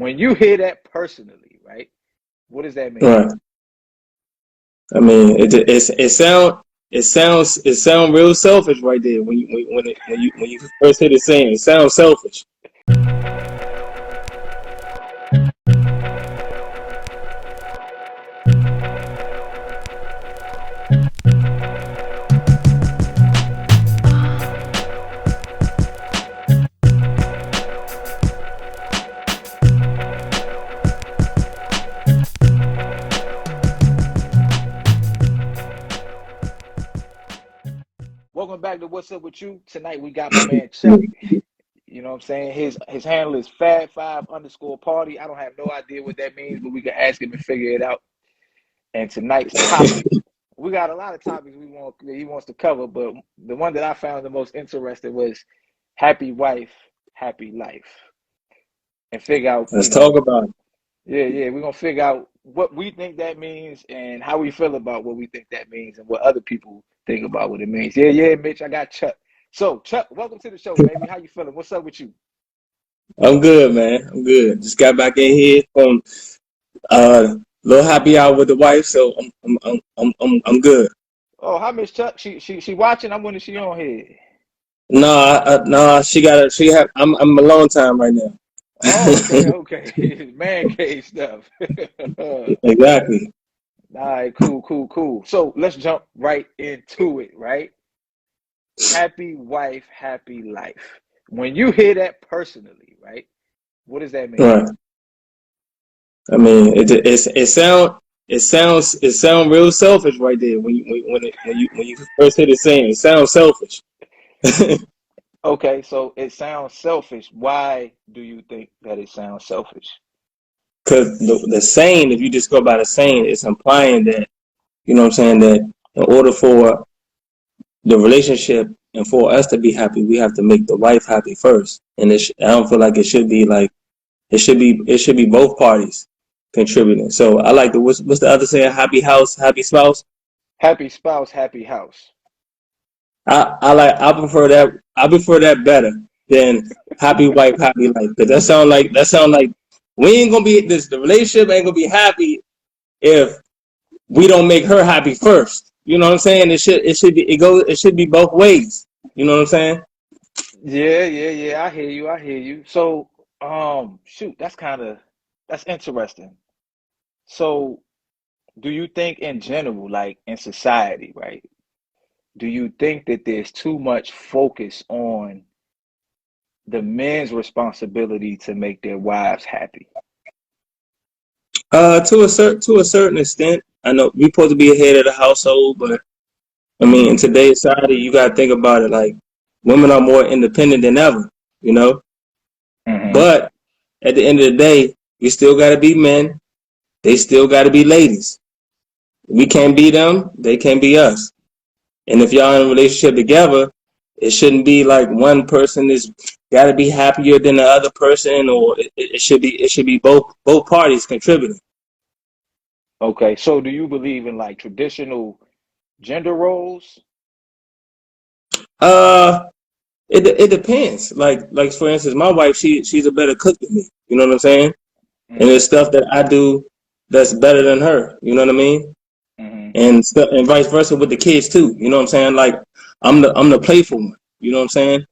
When you hear that personally, right? What does that mean? Right. I mean, it sound real selfish right there when you first hear it saying it sounds selfish. Welcome back to What's Up With You. Tonight we got my man Chuck. You know what I'm saying? His handle is Fab5_party. I don't have no idea what that means, but we can ask him and figure it out. And tonight's topic, we got a lot of topics he wants to cover, but the one that I found the most interesting was happy wife, happy life. And figure out, Let's talk about it. yeah, we're gonna figure out what we think that means and how we feel about what we think that means and what other people think about what it means. Yeah, Mitch, I got Chuck. So Chuck, welcome to the show, baby. How you feeling? What's up with you? I'm good, man. I'm good. Just got back in here from little happy hour with the wife, so I'm good. Oh, hi, Miss Chuck. She watching. I'm wondering she on here. No, I'm alone time right now. Oh, okay. Man cave stuff. All Exactly. right, cool. So let's jump right into it, right? Happy wife, happy life. When you hear that personally, right? What does that mean? Right. I mean, it sound real selfish right there when you first hear it saying it sounds selfish. Okay, so it sounds selfish. Why do you think that it sounds selfish? Because the saying, if you just go by the saying, it's implying that, what I'm saying, that in order for the relationship and for us to be happy, we have to make the wife happy first. And I don't feel like it should be like it should be both parties contributing. So I like what's the other saying? Happy house, happy spouse. Happy spouse, happy house. I prefer that better than happy wife, happy life. Because that sound like we ain't gonna be the relationship ain't gonna be happy if we don't make her happy first. You know what I'm saying? It should be both ways. You know what I'm saying? Yeah. I hear you. So, shoot, that's interesting. So, do you think in general, like in society, right? Do you think that there's too much focus on the men's responsibility to make their wives happy? To a certain extent, I know we're supposed to be ahead of the household, but I mean, in today's society, you gotta think about it. Like, women are more independent than ever. You know, Hmm. but at the end of the day, we still gotta be men. They still gotta be ladies. We can't be them. They can't be us. And if y'all in a relationship together, it shouldn't be like one person is got to be happier than the other person, or it should be both parties contributing. Okay, so do you believe in like traditional gender roles? Uh, it depends. Like for instance, my wife, she's a better cook than me. You know what I'm saying? And Hmm. there's stuff that I do that's better than her. You know what I mean? Hmm. And vice versa with the kids too. You know what I'm saying? Like, I'm the playful one. You know what I'm saying?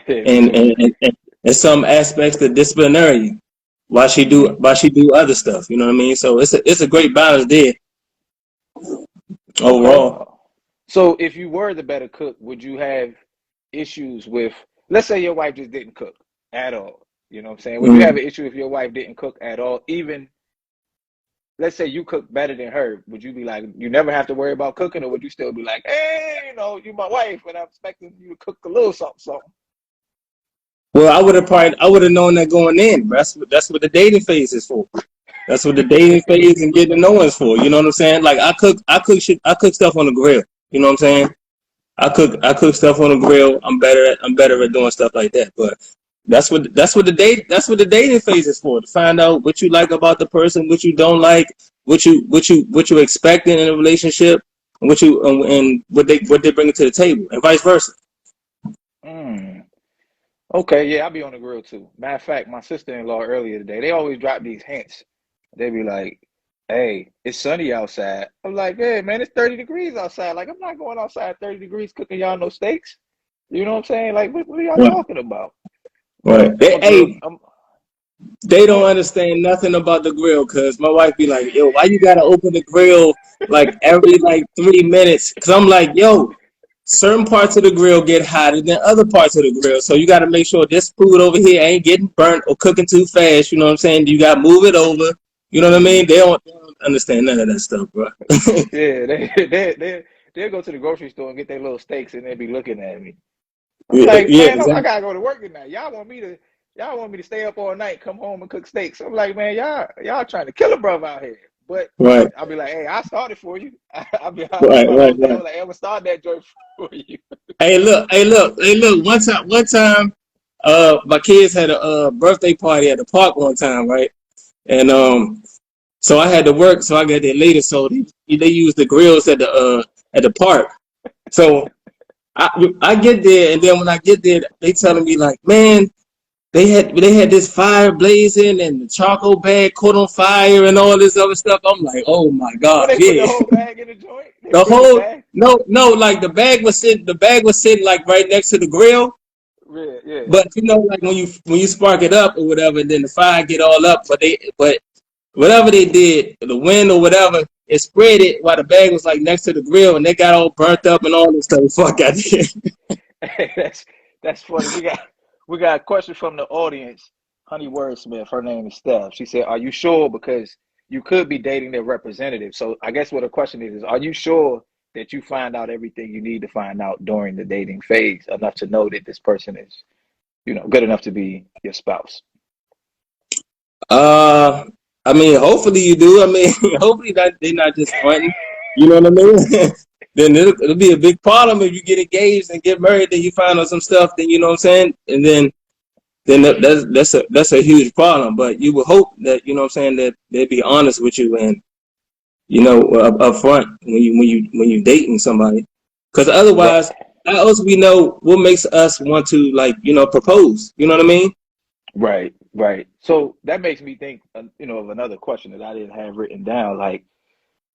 Yeah, me and too. and, and, and some aspects the disciplinary Hmm. while she do other stuff. You know what I mean? So it's a great balance there Okay. overall. So if you were the better cook, would you have issues with, let's say your wife just didn't cook at all? You know what I'm saying? Would you have Mm. an issue if your wife didn't cook at all? Even, let's say you cook better than her, would you be like, you never have to worry about cooking, or would you still be like, hey, you my wife, and I'm expecting you to cook a little something? Well, I would have known that going in. That's what the dating phase is for. That's what the dating phase and getting to know us for. You know what I'm saying? Like, I cook stuff on the grill. You know what I'm saying? I cook stuff on the grill. I'm better at doing stuff like that. But that's what the dating phase is for, to find out what you like about the person, what you don't like, what you expecting in a relationship, and what they bring to the table, and vice versa. Mm. Okay, yeah, I'll be on the grill too. Matter of fact, my sister-in-law earlier today, they always drop these hints. They be like, "Hey, it's sunny outside." I'm like, "Hey, man, it's 30 degrees outside. Like, I'm not going outside 30 degrees cooking y'all no steaks." You know what I'm saying? Like, what are y'all Right. talking about? But Right. I'm a grill. Hey, I'm they go don't ahead. understand nothing about the grill because my wife be like, yo, why you gotta open the grill like every like 3 minutes? Because I'm like, yo, certain parts of the grill get hotter than other parts of the grill. So you got to make sure this food over here ain't getting burnt or cooking too fast. You know what I'm saying? You got to move it over. You know what I Hmm. mean? They don't understand none of that stuff, bro. Yeah, they'll go to the grocery store and get their little steaks and they'll be looking at me. I'm Yeah, like, yeah, man, I exactly. gotta go to work tonight. Y'all want me to stay up all night, come home and cook steaks. I'm like, man, y'all trying to kill a brother out here. But Right, I'll be like, hey, I started for you. I'll be right, my right, little thing. I'm right. like, hey, I'm gonna start that joint for you. Hey, look. One time, my kids had a birthday party at the park one time, right? And so I had to work, so I got there later. So they used the grills at the park. So I get there, and then when I get there, they telling me like, man, they had this fire blazing, and the charcoal bag caught on fire, and all this other stuff. I'm like, oh my Well, gosh, they put the yeah. whole bag in the joint. They The filled the whole bag. no, like the bag was sitting like right next to the grill. Yeah, yeah. But you know, like when you spark it up or whatever, and then the fire get all up. But whatever they did, the wind or whatever, it spread it while the bag was like next to the grill, and they got all burnt up and all this stuff. Fuck out there. That's funny. We got a question from the audience. Honey Wordsmith, her name is Steph. She said, "Are you sure? Because you could be dating their representative." So I guess what the question is, are you sure that you find out everything you need to find out during the dating phase, enough to know that this person is, good enough to be your spouse? Uh, I mean, hopefully you do. I mean, hopefully that they're not just fronting. You know what I mean? Then it'll be a big problem if you get engaged and get married. Then you find out some stuff. Then you know what I'm saying, and then that's a huge problem. But you would hope that you know what I'm saying that they'd be honest with you and up front when you dating somebody, because Right, otherwise, how else we know what makes us want to like propose? You know what I mean? right, right. So that makes me think, of another question that I didn't have written down. Like,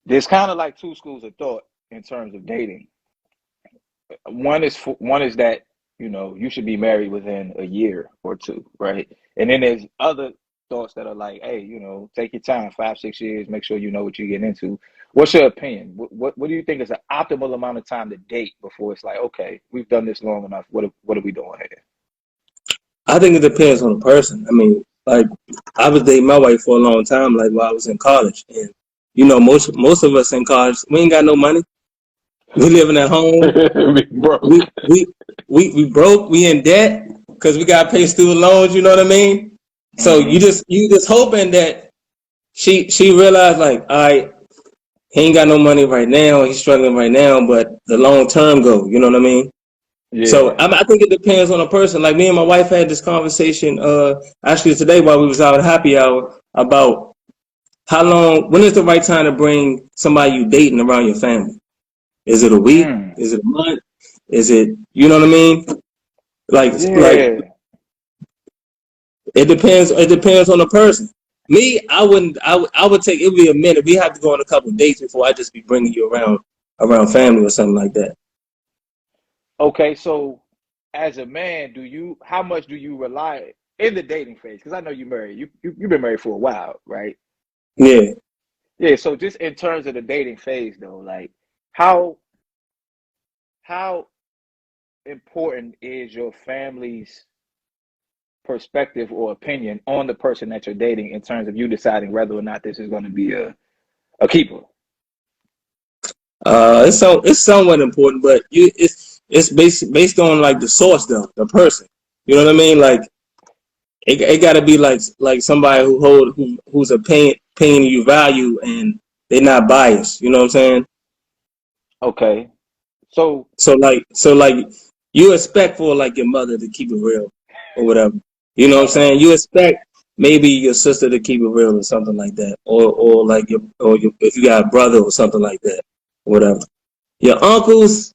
there's kind of like two schools of thought in terms of dating. One is that you should be married within a year or two, right? And then there's other thoughts that are like, hey, take your time, 5 6 years, make sure you know what you're getting into. What's your opinion? What do you think is an optimal amount of time to date before it's like, okay, we've done this long enough. What are we doing here? I think it depends on the person. I mean, like I was dating my wife for a long time, like while I was in college, and most of us in college, we ain't got no money. We living at home. We broke. We we we broke. We in debt because we got to pay student loans. You know what I mean? So you Hmm. just you just hoping that she realized like, all right, he ain't got no money right now. He's struggling right now, but the long term goal. You know what I mean? So Yeah. I think it depends on a person. Like me and my wife had this conversation actually today while we was out at happy hour about when is the right time to bring somebody you dating around your family? Is it a week? Mm. Is it a month? Is it you know what I mean? Like Yeah. it depends on the person. Me, I wouldn't. I would take it would be a minute. We have to go on a couple of dates before I just be bringing you around family or something like that. Okay, so as a man, how much do you rely in the dating phase? Because I know you married. You've been married for a while, right? Yeah. Yeah, so just in terms of the dating phase though, like how how important is your family's perspective or opinion on the person that you're dating in terms of you deciding whether or not this is going to be a keeper? It's somewhat important, but it's based on like the source though, the person. You know what I mean? Like it got to be like somebody who's a paying you value and they're not biased. You know what I'm saying? Okay. So So like you expect for like your mother to keep it real or whatever. You know what I'm saying? You expect maybe your sister to keep it real or something like that, or like if you got a brother or something like that, whatever. Your uncles.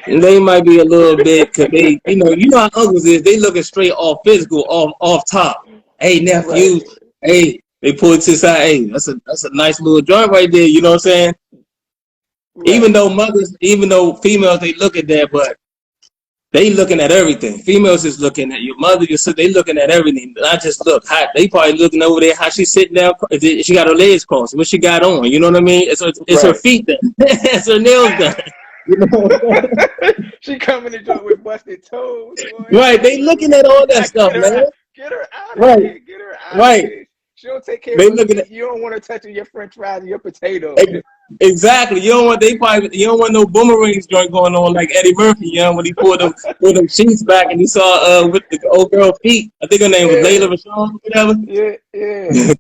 They might be a little bit, cause they, you know how uncles is. They looking straight off physical, off top. Hey Right, nephew, hey, they pull it to the side. Hey, that's a nice little joint right there. You know what I'm saying? right. Even though females, they look at that, but they looking at everything. Females is looking at your mother, your sister. They looking at everything. Not just look. They probably looking over there how she sitting down. If she got her legs crossed. What she got on. You know what I mean? It's her Right. feet done. It's her nails done. You know what I'm saying? She coming to joint with busted toes, boy. Right. They looking at all that stuff, man. Get her out of Right. here. Get her out of Right. here. She don't take care of They her looking at feet. You don't want her touching your French fries and your potatoes. exactly. You don't want no boomerangs joint going on like Eddie Murphy. You know when he pulled them sheets back and he saw with the old girl feet. I think her name was Yeah, Layla Rashawn, whatever. yeah, yeah.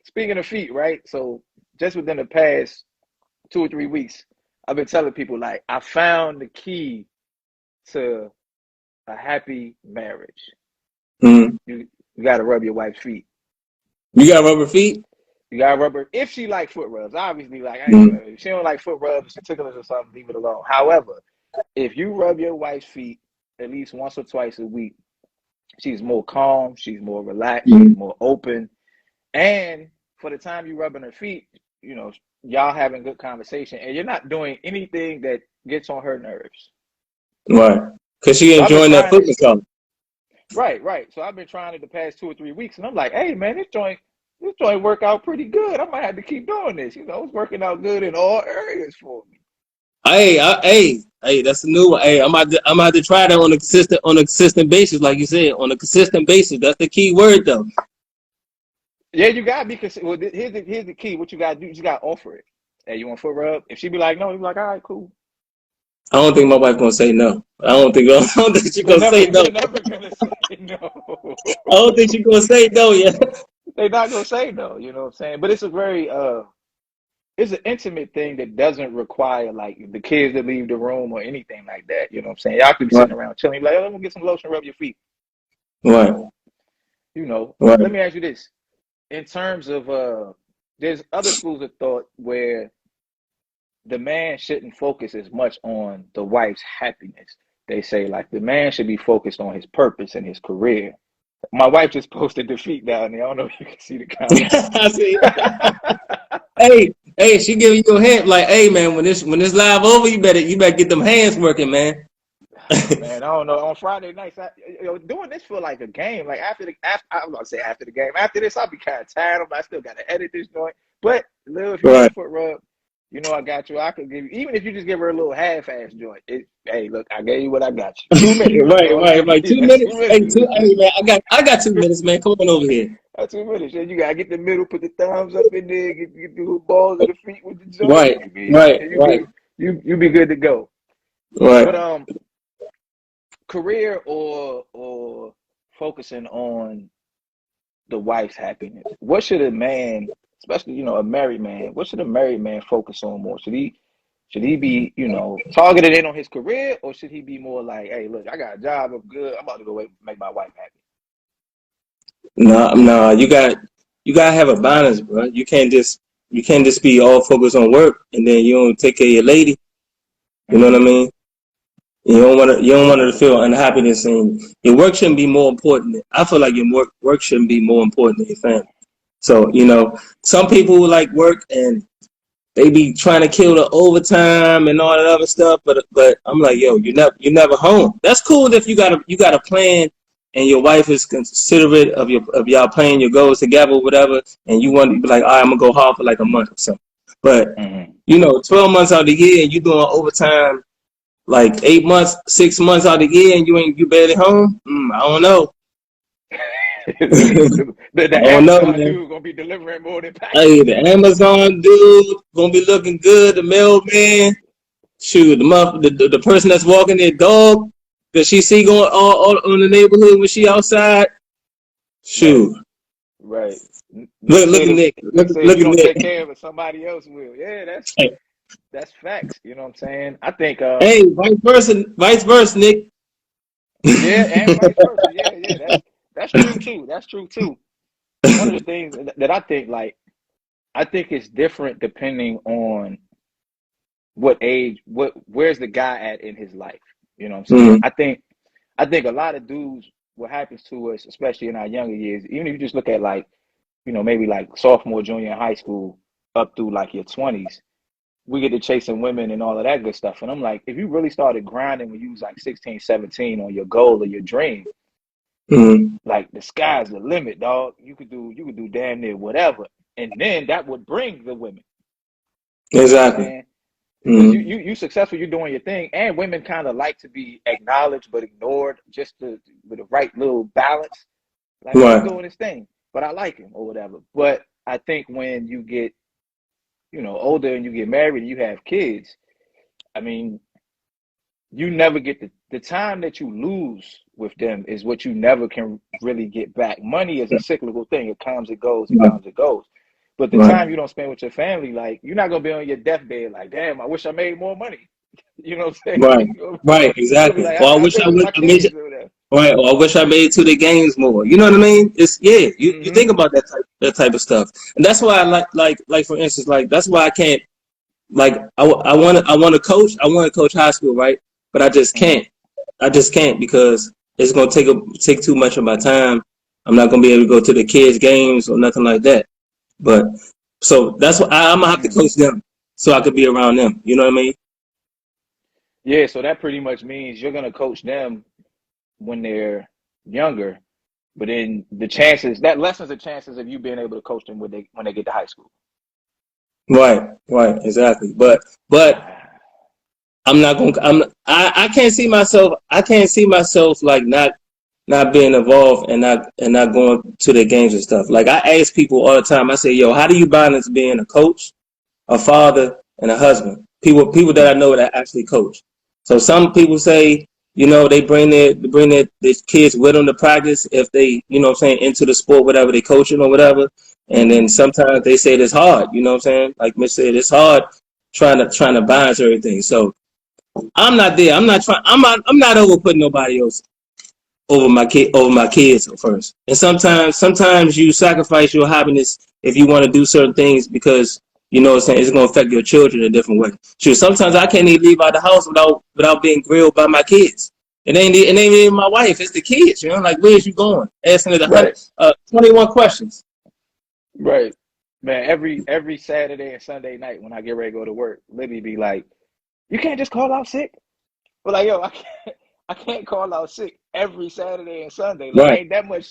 Speaking of feet, right? So just within the past 2 or 3 weeks, I've been telling people like I found the key to a happy marriage. Mm. You got to rub your wife's feet. You got rubber feet? You got to rub her if she like foot rubs. Obviously, like if she don't like foot rubs, she tickles or something, leave it alone. However, if you rub your wife's feet at least once or twice a week, she's more calm, she's more relaxed, she's more open, and for the time you rubbing her feet, y'all having good conversation, and you're not doing anything that gets on her nerves. Right. Because she So I've been enjoying that trying foot it. massage. Right. So I've been trying it the past 2 or 3 weeks, and I'm like, hey man, this joint work out pretty good. I might have to keep doing this. It's working out good in all areas for me. Hey, that's a new one. Hey, I'm about to try that on a consistent basis, like you said, on a consistent basis. That's the key word, though. Yeah, you gotta be consistent. Well, here's the key. What you gotta do, you just gotta offer it. Hey, you want foot rub? If she be like, no, you be like, all right, cool. I don't think my wife gonna say no. I don't think she's They're gonna never, say no. they're never gonna say no. I don't think she's gonna say no yet. They're not gonna say no. You know what I'm saying? But it's a very it's an intimate thing that doesn't require like the kids to leave the room or anything like that. You know what I'm saying? Y'all could be Right, sitting around chilling, like, oh, let me get some lotion, rub your feet. right, right. Let me ask you this: in terms of there's other schools of thought where the man shouldn't focus as much on the wife's happiness. They say like the man should be focused on his purpose and his career. My wife just posted the feet down there. I don't know if you can see the comments. I see. Hey, she giving you a hint, like, hey man, when this live over, you better get them hands working, man. Man, I don't know. On Friday nights, doing this feel like a game. Like I'm gonna say after the game. After this, I'll be kind of tired. I still got to edit this joint. But Lil, if you need a Right. foot rub, I got you. I could give you, even if you just give her a little half-ass joint. Hey, look, I gave you what I got you. 2 minutes. That's all I Right. need. 2 That's minutes. 2 minutes. Hey man, I got 2 minutes, man. Come on over here. That's 2 minutes. Then you gotta get the middle, put the thumbs up in there, get the little balls of the feet with the joint. Right, right, right, You be good to go. right. But career or focusing on the wife's happiness. What should a man, especially a married man, what should a married man focus on more? Should he be targeted in on his career, or should he be more like, hey, look, I got a job, I'm good, I'm about to go make my wife happy? No, you gotta have a balance, bro. You can't just be all focused on work and then you don't take care of your lady. You know what I Mm-hmm. mean? You don't want her to feel unhappiness, and your work shouldn't be more important. I feel like your work shouldn't be more important than your family. So some people like work and they be trying to kill the overtime and all that other stuff, but I'm like, yo, you're never home. That's cool if you got a plan and your wife is considerate of y'all playing your goals together, whatever, and you want to be like, all right, I'm gonna go hard for like a month or something. But Mm-hmm. 12 months out of the year and you doing overtime like 8 months, 6 months out of the year and you barely home. I don't know. The I don't know, Amazon man. dude gonna be delivering more than Hey, packages. the Amazon dude gonna be looking good. The mailman, shoot, the person that's walking their dog that she see going all on the neighborhood when she outside. Right, Shoot, right. look at Nick. Nick said if Look you at don't Nick. take care of it, somebody else will. Yeah, that's facts. You know what I'm saying? I think Hey, vice versa, Nick. yeah, and vice versa. Yeah, that's true too. That's true too. One of the things that I think it's different depending on what age, where's the guy at in his life? You know what I'm saying? Mm-hmm. I think a lot of dudes, what happens to us, especially in our younger years, even if you just look at like, maybe like sophomore, junior in high school up through like your 20s, we get to chasing women and all of that good stuff. And I'm like, if you really started grinding when you was like 16, 17 on your goal or your dream, Mm-hmm. like the sky's the limit, dog. You could do damn near whatever. And then that would bring the women. You know what I'm Exactly. saying? Because Mm-hmm. you successful, you're doing your thing, and women kind of like to be acknowledged but ignored, just with the right little balance. Like, oh, he's Right. doing his thing, but I like him or whatever. But I think when you get, older and you get married and you have kids, I mean, you never get the time that you lose with them is what you never can really get back. Money is a cyclical thing. It comes, it goes, it Right. comes, it goes. But the Right. time you don't spend with your family, like, you're not gonna be on your deathbed like, damn, I wish I made more money. You know what I'm saying? Right. Right. You're gonna be Exactly. like, Or I how wish good I was would my I made kids or whatever? right. Or I wish I made it to the games more. You know what I mean? It's yeah. You Mm-hmm. think about that type of stuff, and that's why I like for instance, like that's why I can't like I want to coach. I want to coach high school, right? But I just Mm-hmm. can't. I just can't because it's gonna take too much of my time. I'm not gonna be able to go to the kids' games or nothing like that. But so that's why I'm gonna have to Mm. coach them so I could be around them. You know what I mean? Yeah, so that pretty much means you're gonna coach them when they're younger, but then the chances that lessens the chances of you being able to coach them when they get to high school. Right, right, exactly. But I'm not gonna. I can't see myself. I can't see myself like not being involved and not going to the games and stuff. Like I ask people all the time. I say, "Yo, how do you balance being a coach, a father, and a husband?" People that I know that actually coach. So some people say, their kids with them to practice if they, what I'm saying, into the sport, whatever they coaching or whatever. And then Mm-hmm. sometimes they say it's hard. You know what I'm saying? Like Mitch said, it's hard trying to balance everything. So I'm not there. I'm not trying. I'm not over putting nobody else over my kids first. And sometimes you sacrifice your happiness if you want to do certain things because you know what I'm saying it's going to affect your children in a different way. Sure, sometimes I can't even leave out the house without being grilled by my kids. It ain't even my wife. It's the kids. You know, like where's you going? Asking it Right, 21 questions. right. Man, every Saturday and Sunday night when I get ready to go to work, Libby be like, "You can't just call out sick." But like, yo, I can't call out sick every Saturday and Sunday. Like, Right, ain't that much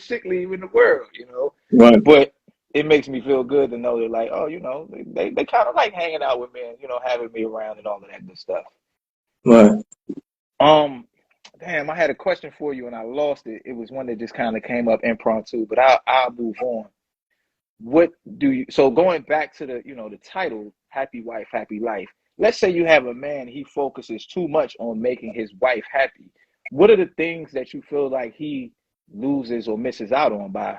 sick leave in the world. right, But it makes me feel good to know they're like, oh, they kind of like hanging out with me and having me around and all of that good stuff. right. Um, damn, I had a question for you and I lost it. It was one that just kind of came up impromptu, but I'll move on. What do you so going back to the title, Happy Wife, Happy Life. Let's say you have a man, he focuses too much on making his wife happy. What are the things that you feel like he loses or misses out on by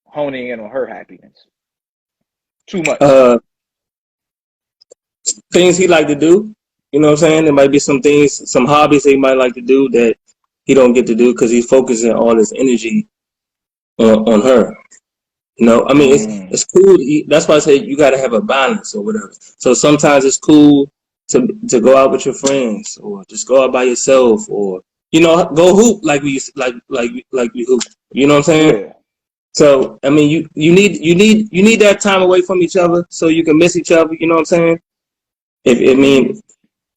honing in on her happiness? Too much. Uh, Things he like to do. You know what I'm saying? There might be some things, some hobbies he might like to do that he don't get to do because he's focusing all his energy on her. I mean, Mm, it's cool. That's why I say you got to have a balance or whatever. So sometimes it's cool to go out with your friends or just go out by yourself or go hoop like we hoop. You know what I'm saying? yeah. So I mean, you need that time away from each other so you can miss each other. You know what I'm saying? If I Mm-hmm. mean,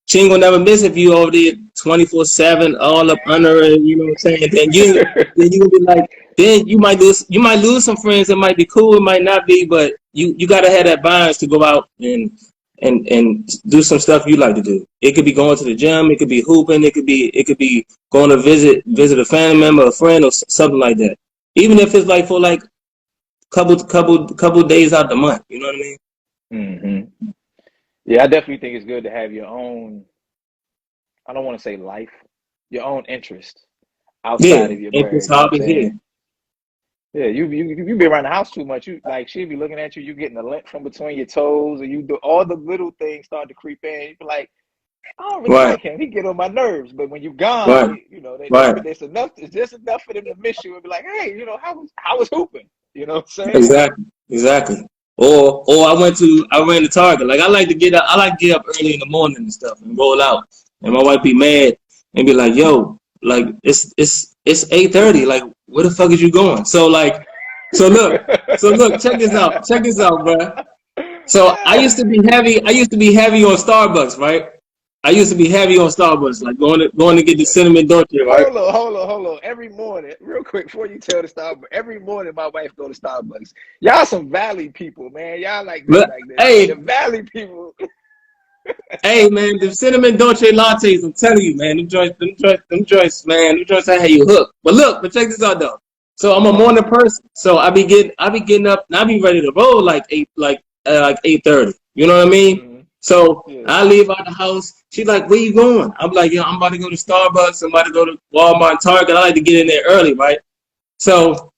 she ain't gonna never miss if you over there 24/7, all up under her. You know what I'm saying? Then you gonna be like, then you might lose some friends. It might be cool, it might not be, but you gotta have that balance to go out and do some stuff you like to do. It could be going to the gym, it could be hooping, it could be going to visit a family member, a friend, or something like that. Even if it's like for like couple days out the month. You know what I mean? Mm-hmm. Yeah, I definitely think it's good to have your own, I don't want to say life, your own interest outside Yeah, of your interest, marriage. You know what I'm hobbies. Yeah, saying? Yeah, you be around the house too much. You like she'd be looking at you. You getting the lint from between your toes, and you do all the little things start to creep in. You be like, I don't really right, like him. He get on my nerves. But when you gone, right, they right. there's enough. It's just enough for them to miss you and be like, hey, how was hooping? You know what I'm saying? Exactly. Exactly. Or I ran to Target. Like I like to get up early in the morning and stuff and roll out. And my wife be mad and be like, yo, like it's 8:30. Like where the fuck is you going? So look, check this out, bro. So I used to be heavy on Starbucks, right? I used to be heavy on Starbucks, like going to get the cinnamon dolce, right? Hold on. Every morning, real quick, before you tell the Starbucks, every morning my wife go to Starbucks. Y'all some Valley people, man. Y'all like this, like this. Hey, the Valley people. Hey man, the cinnamon dolce lattes, I'm telling you, man, them joints, man, them joints I had you hooked. But check this out though. So I'm a morning person, so I be getting up and I be ready to roll like 8:30. You know what I mean? Mm-hmm. So Yeah. I leave out the house. She's like, "Where you going?" I'm like, "Yeah, I'm about to go to Starbucks. I'm about to go to Walmart and Target. I like to get in there early, right?" So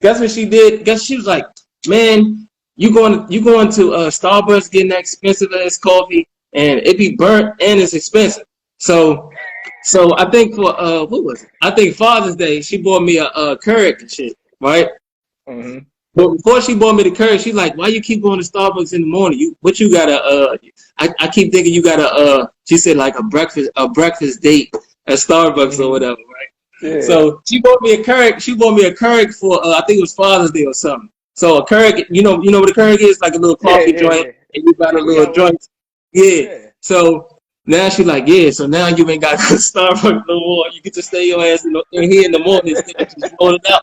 guess what she did? Guess she was like, "Man, you going to Starbucks getting that expensive ass coffee, and it be burnt and it's expensive." So I think for what was it? I think Father's Day she bought me a Keurig and shit, right? Mm-hmm. But before she bought me the Keurig, she's like, "Why you keep going to Starbucks in the morning? You got a I keep thinking you got a she said like a breakfast date at Starbucks or whatever, right?" Yeah. So she bought me a Keurig for I think it was Father's Day or something. So a Keurig, you know what a Keurig is, like a little coffee joint, and you got a little joint. Yeah. So now she's like, yeah. So now you ain't got to Starbucks no more. You get to stay your ass in here in the morning instead of just rolling out.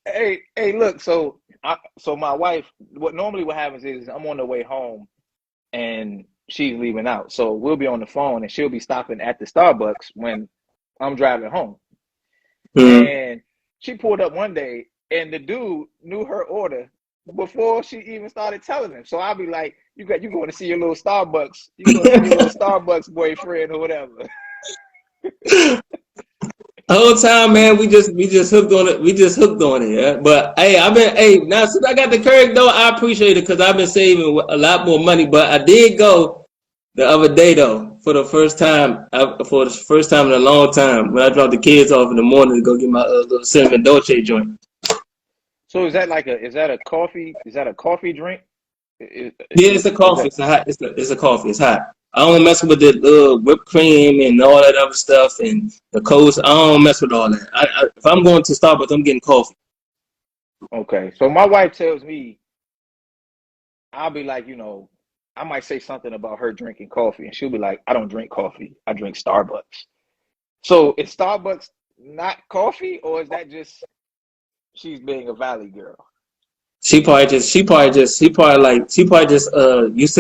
Hey, look. So my wife. What happens is I'm on the way home, and she's leaving out. So we'll be on the phone, and she'll be stopping at the Starbucks when I'm driving home. Mm-hmm. And she pulled up one day, and the dude knew her order before she even started telling him. So I'll be like, "You going to see your little Starbucks? You going to see your little Starbucks boyfriend or whatever?" The whole time, man, we just hooked on it. We just hooked on it, yeah. But now since I got the Keurig though, I appreciate it because I've been saving a lot more money. But I did go the other day though for the first time in a long time when I dropped the kids off in the morning to go get my little cinnamon dolce joint. So is that a coffee? Is that a coffee drink? Yeah, it's a coffee. It's a coffee. It's hot. I don't mess with the whipped cream and all that other stuff and the coast. I don't mess with all that. If I'm going to Starbucks, I'm getting coffee. Okay. So my wife tells me, I'll be like, I might say something about her drinking coffee, and she'll be like, "I don't drink coffee. I drink Starbucks." So is Starbucks not coffee, or is that just she's being a Valley girl? She probably just used to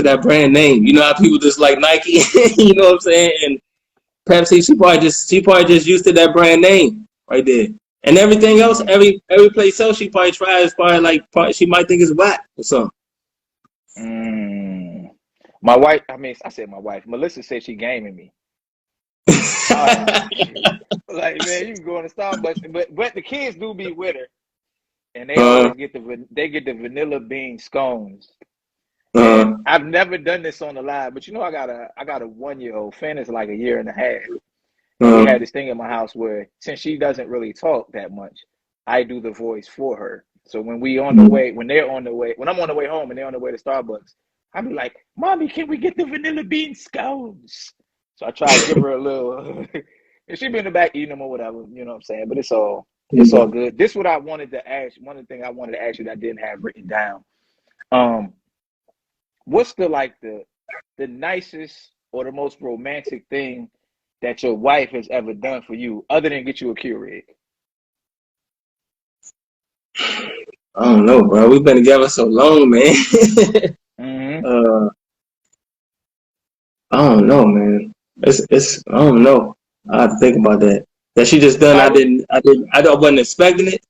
that brand name. You know how people just like Nike, you know what I'm saying? And Pepsi, she probably just used to that brand name right there. And everything else, every place else she probably tries, she might think it's whack or something. My wife, I said my wife. Melissa said she gaming me. Like, man, you can go to Starbucks, but the kids do be with her. And they always get the vanilla bean scones. And I've never done this on the live, but I got a 1-year-old. Finn is like a year and a half. And we had this thing in my house where since she doesn't really talk that much, I do the voice for her. So when I'm on the way home and they're on the way to Starbucks, I'll be like, "Mommy, can we get the vanilla bean scones?" So I try to give her a little, and she be in the back eating them or whatever, you know what I'm saying? But it's all good. This is what I wanted to ask. One of the things I wanted to ask you that I didn't have written down. What's the nicest or the most romantic thing that your wife has ever done for you, other than get you a Keurig? I don't know, bro. We've been together so long, man. I don't know, man. It's I don't know. I have to think about that. That she just done. I wasn't expecting it.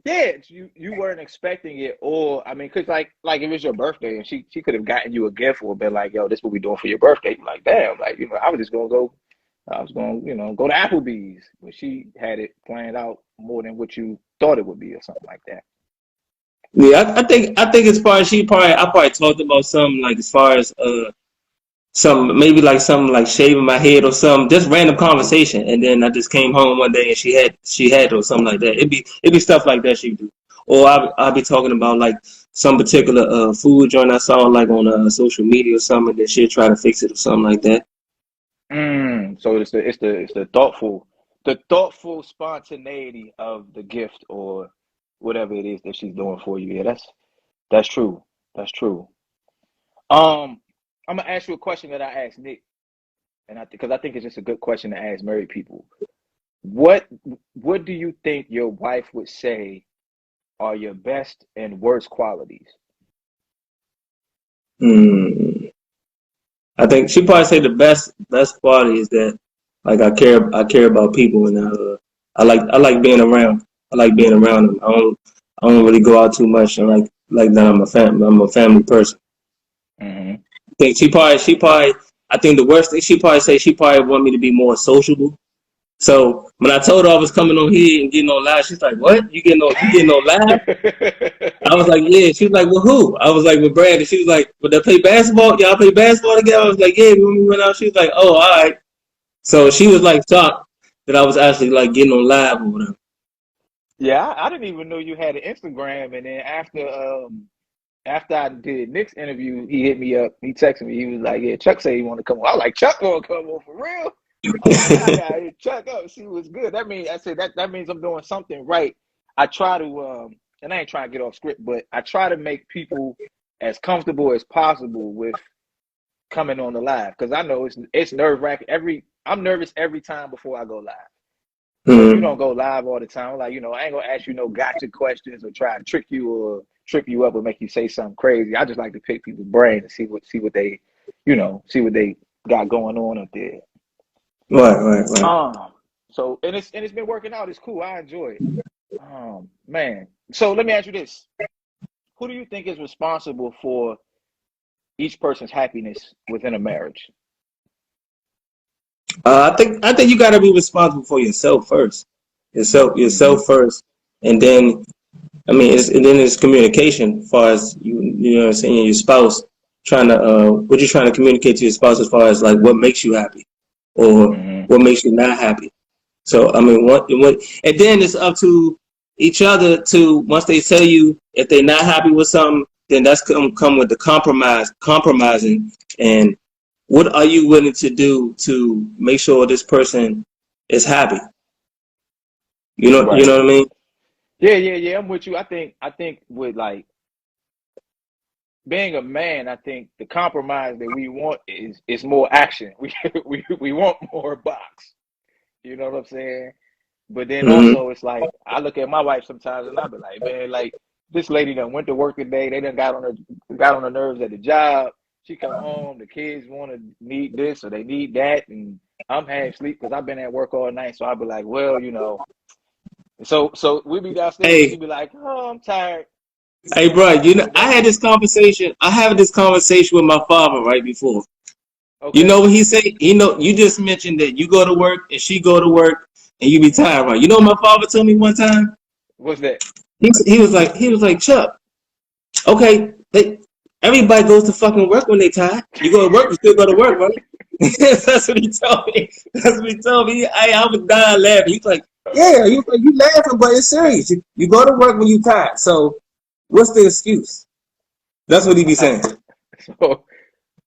Yeah, you weren't expecting it, or because like if it's your birthday and she could have gotten you a gift or been like, "Yo, this is what we doing for your birthday." You're like, damn, like I was just gonna go. I was gonna go to Applebee's, but she had it planned out more than what you thought it would be or something like that. Yeah, I think as far as I probably talked about something like as far as something like shaving my head or something, just random conversation, and then I just came home one day and she had or something like that. It'd be stuff like that she do, or I'll be talking about like some particular food joint I saw like on social media or something that she'll try to fix it or something like that. So it's the thoughtful spontaneity of the gift or whatever it is that she's doing for you. Yeah, that's true. That's true. I'm gonna ask you a question that I asked Nick, and because I think it's just a good question to ask married people. What what do you think your wife would say are your best and worst qualities? Hmm. I think she probably say the best quality is that like I care about people and I like being around. I like being around them. I don't really go out too much and like that I'm a family person. Hmm. I think she probably I think the worst thing she probably say she probably want me to be more sociable. So when I told her I was coming on here and getting on live, she's like, "What? You getting on live?" I was like, "Yeah." She was like, "Well, who?" I was like, "With Brandon." She was like, "Well, they play basketball. Y'all play basketball together?" I was like, "Yeah." When we went out, she was like, "Oh, all right." So she was like shocked that I was actually like getting on live or whatever. Yeah, I didn't even know you had an Instagram. And then after I did Nick's interview, he hit me up. He texted me. He was like, "Yeah, Chuck said he want to come on." I was like, "Chuck want to come on for real?" I was like, "I gotta hit Chuck up. See what's good." That means I said that means I'm doing something right. I try to and I ain't trying to get off script, but I try to make people as comfortable as possible with coming on the live because I know it's nerve wracking. I'm nervous every time before I go live. So you Hmm. don't go live all the time. Like, I ain't gonna ask you no gotcha questions or try to trick you or trip you up or make you say something crazy. I just like to pick people's brain and see what they, see what they got going on up there. Right, right, right. Um, so and it's been working out. It's cool. I enjoy it. Man. So let me ask you this: who do you think is responsible for each person's happiness within a marriage? I think you got to be responsible for yourself first. Hmm. Yourself first, and then it's communication. As far as you know, what I'm saying your spouse trying to what you trying to communicate to your spouse as far as like what makes you happy or Hmm. what makes you not happy. So what, and then it's up to each other to once they tell you if they're not happy with something, then that's come with the compromising, and what are you willing to do to make sure this person is happy? You Right. know what I mean? Yeah, yeah, yeah. I'm with you. I think with like being a man, I think the compromise that we want is more action. We want more box. You know what I'm saying? But then Hmm. also it's like I look at my wife sometimes and I be like, man, like this lady done went to work today. They done got on her nerves at the job. She come home, the kids want to need this or they need that, and I'm half asleep because I've been at work all night. So I'll be like, well, so we be downstairs and she Hey, be like, oh, I'm tired. hey, bro. But I that had this conversation. I had this conversation with my father right before. You okay. know what he said? You just mentioned that you go to work and she go to work and you be Hmm. tired, right? You know what my father told me one time? What's that? He was like Chuck. Okay, everybody goes to fucking work when they tired. You go to work, you still go to work, right? That's what he told me. That's what he told me. I was dying laughing. He's like, yeah, you laughing, but it's serious. You go to work when you tired. So what's the excuse? That's what he be saying. So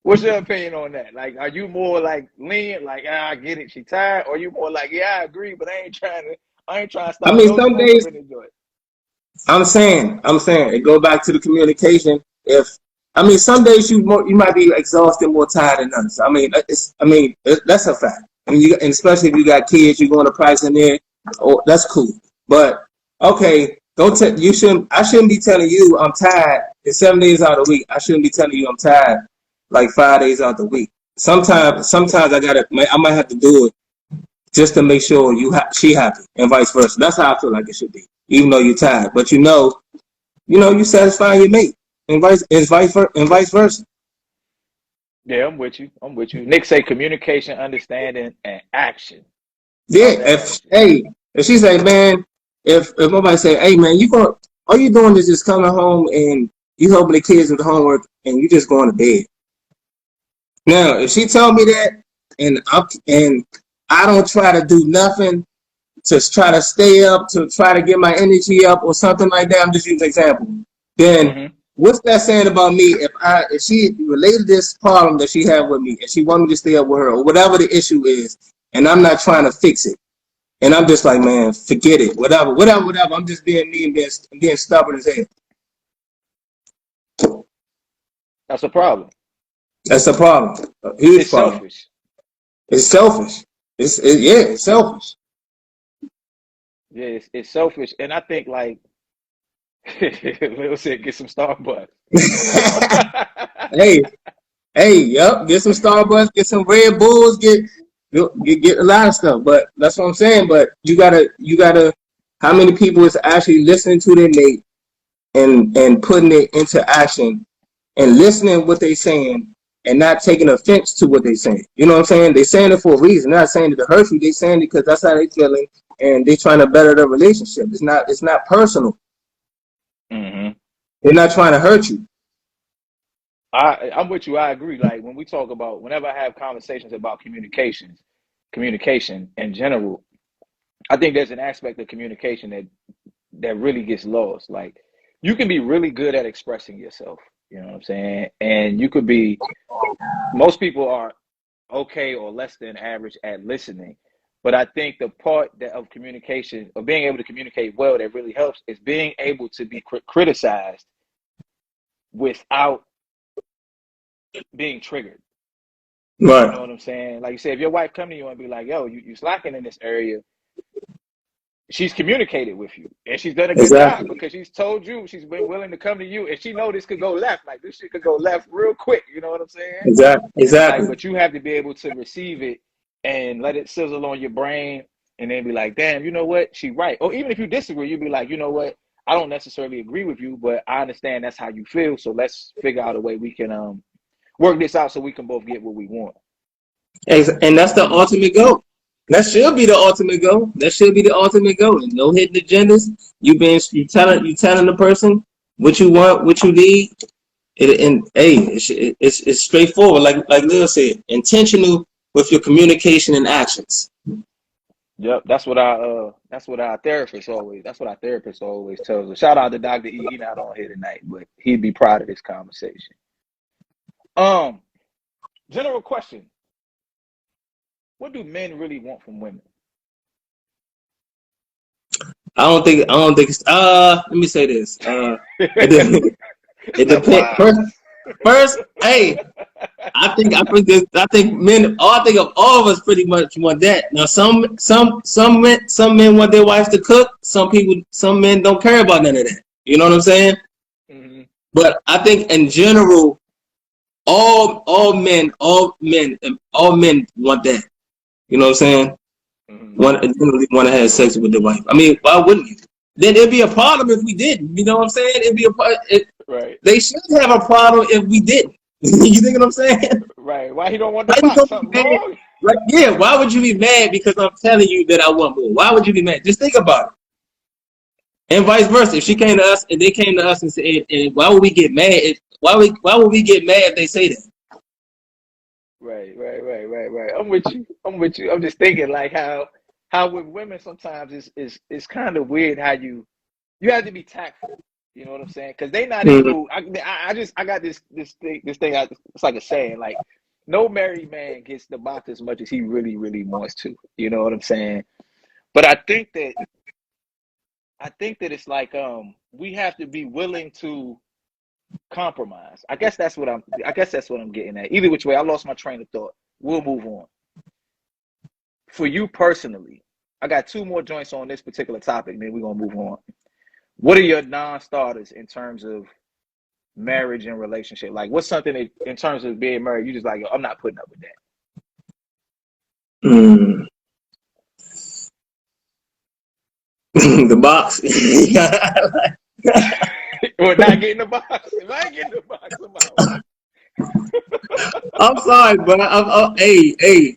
what's your opinion on that? Like, are you more like lenient, like I get it, she tired, or you more like, yeah, I agree, but I ain't trying to I start mean, no some smoke up days in the joint. I'm saying it go back to the communication. If I mean, some days you might be exhausted, more tired than others. That's a fact. I mean, and especially if you got kids, you're going to price in there. Oh, that's cool. But okay, don't tell you shouldn't. I shouldn't be telling you I'm tired. It's 7 days out of the week. I shouldn't be telling you I'm tired like 5 days out the week. Sometimes I might have to do it just to make sure she happy and vice versa. That's how I feel like it should be. Even though you're tired, but you satisfy your mate and vice versa. Yeah, I'm with you. I'm with you. Nick say communication, understanding, and action. Yeah, Love that action. if she say, man, if nobody say, hey man, all you doing is just coming home and you helping the kids with the homework and you just going to bed. Now, if she tell me that and I don't try to do nothing to try to stay up, to try to get my energy up or something like that, I'm just using an example, then what's that saying about me if she related this problem that she had with me and she wanted me to stay up with her or whatever the issue is, and I'm not trying to fix it. And I'm just like, man, forget it. Whatever. I'm just being me and being stubborn as hell. That's a problem. That's a problem. A huge It's problem. selfish. It's selfish. It's selfish. Yeah, it's selfish. And I think, like, Lil said, get some Starbucks. Yep. Get some Starbucks, get some Red Bulls, get a lot of stuff. But that's what I'm saying. But you gotta. How many people is actually listening to their mate and putting it into action and listening what they saying and not taking offense to what they saying? You know what I'm saying? They saying it for a reason. They're not saying it to hurt you. They saying it because that's how they feeling and they trying to better their relationship. It's not personal. Mm-hmm. They're not trying to hurt you. I'm with you. I agree. Like when we talk about, whenever I have conversations about communication in general, I think there's an aspect of communication that really gets lost. Like you can be really good at expressing yourself, you know what I'm saying? And you could be, most people are okay or less than average at listening. But I think the part of communication, or being able to communicate well, that really helps is being able to be criticized without being triggered. Right. You know what I'm saying? Like you said, if your wife come to you and be like, yo, you slacking in this area, she's communicated with you. And she's done a good job because she's told you, she's been willing to come to you, and she know this could go left. Like this shit could go left real quick. You know what I'm saying? Exactly. Like, but you have to be able to receive it and let it sizzle on your brain and then be like, damn, you know what? She right. Or even if you disagree, you'd be like, you know what? I don't necessarily agree with you, but I understand that's how you feel. So let's figure out a way we can work this out so we can both get what we want. And that's the ultimate goal. That should be the ultimate goal. And no hidden agendas. You telling the person what you want, what you need. It's straightforward. Like Lil said, intentional with your communication and actions. Yep, that's what our therapist always tells us. Shout out to Dr. E. He not on here tonight, but he'd be proud of this conversation. General question. What do men really want from women? I don't think it's let me say this. It depends. First, hey, I think men. I think of all of us pretty much want that. Now, some men want their wives to cook. Some men don't care about none of that. You know what I'm saying? Mm-hmm. But I think in general, all men want that. You know what I'm saying? Mm-hmm. Want to have sex with their wife. I mean, why wouldn't you? Then it'd be a problem if we didn't. You know what I'm saying? It'd be right. They should have a problem if we didn't. You think what I'm saying? Right. Why he don't want the box? Something wrong? Like, yeah. Why would you be mad because I'm telling you that I want more? Why would you be mad? Just think about it. And vice versa. If she came to us and they came to us and said, and why would we get mad? Why would we get mad if they say that? Right. I'm with you. I'm just thinking like how with women sometimes it's kind of weird how you have to be tactful. You know what I'm saying? Because they not able. I got this thing. It's like a saying. Like no married man gets the box as much as he really wants to. You know what I'm saying? But I think that it's like we have to be willing to compromise. I guess that's what I'm getting at. Either which way, I lost my train of thought. We'll move on. For you personally, I got two more joints on this particular topic, then we're gonna move on. What are your non-starters in terms of marriage and relationship? Like what's something that, in terms of being married, you just like, I'm not putting up with that? The box. Or not getting the box. If I ain't getting the box, I'm sorry, but hey.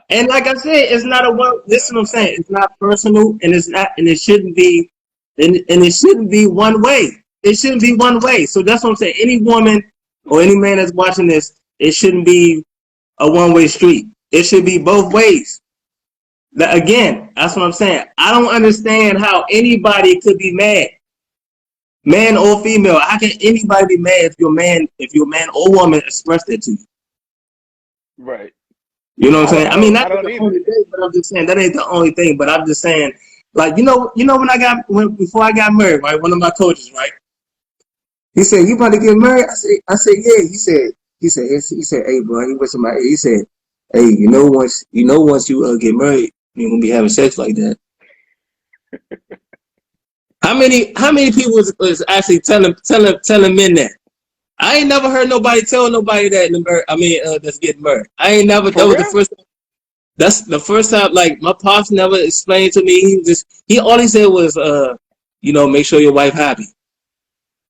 And like I said, it's not a one. Listen, what I'm saying, it's not personal, and it shouldn't be, and it shouldn't be one way. It shouldn't be one way. So that's what I'm saying. Any woman or any man that's watching this, it shouldn't be a one-way street. It should be both ways. Again, that's what I'm saying. I don't understand how anybody could be mad, man or female. How can anybody be mad if your man or woman expressed that to you? Right. You know what I'm saying? I mean, I not don't the either. only thing, but I'm just saying that ain't the only thing. But I'm just saying, like, before I got married, right? One of my coaches, right? He said, "You about to get married?" I said, "Yeah." He said, "Hey, bro," he went to my, he said, "Hey, once you get married, you're gonna be having sex like that." How many people was actually telling men that? I ain't never heard nobody tell nobody that that's getting married. I ain't never. That For was the real? first. That's the first time. Like my pops never explained to me. He all he said was, make sure your wife happy.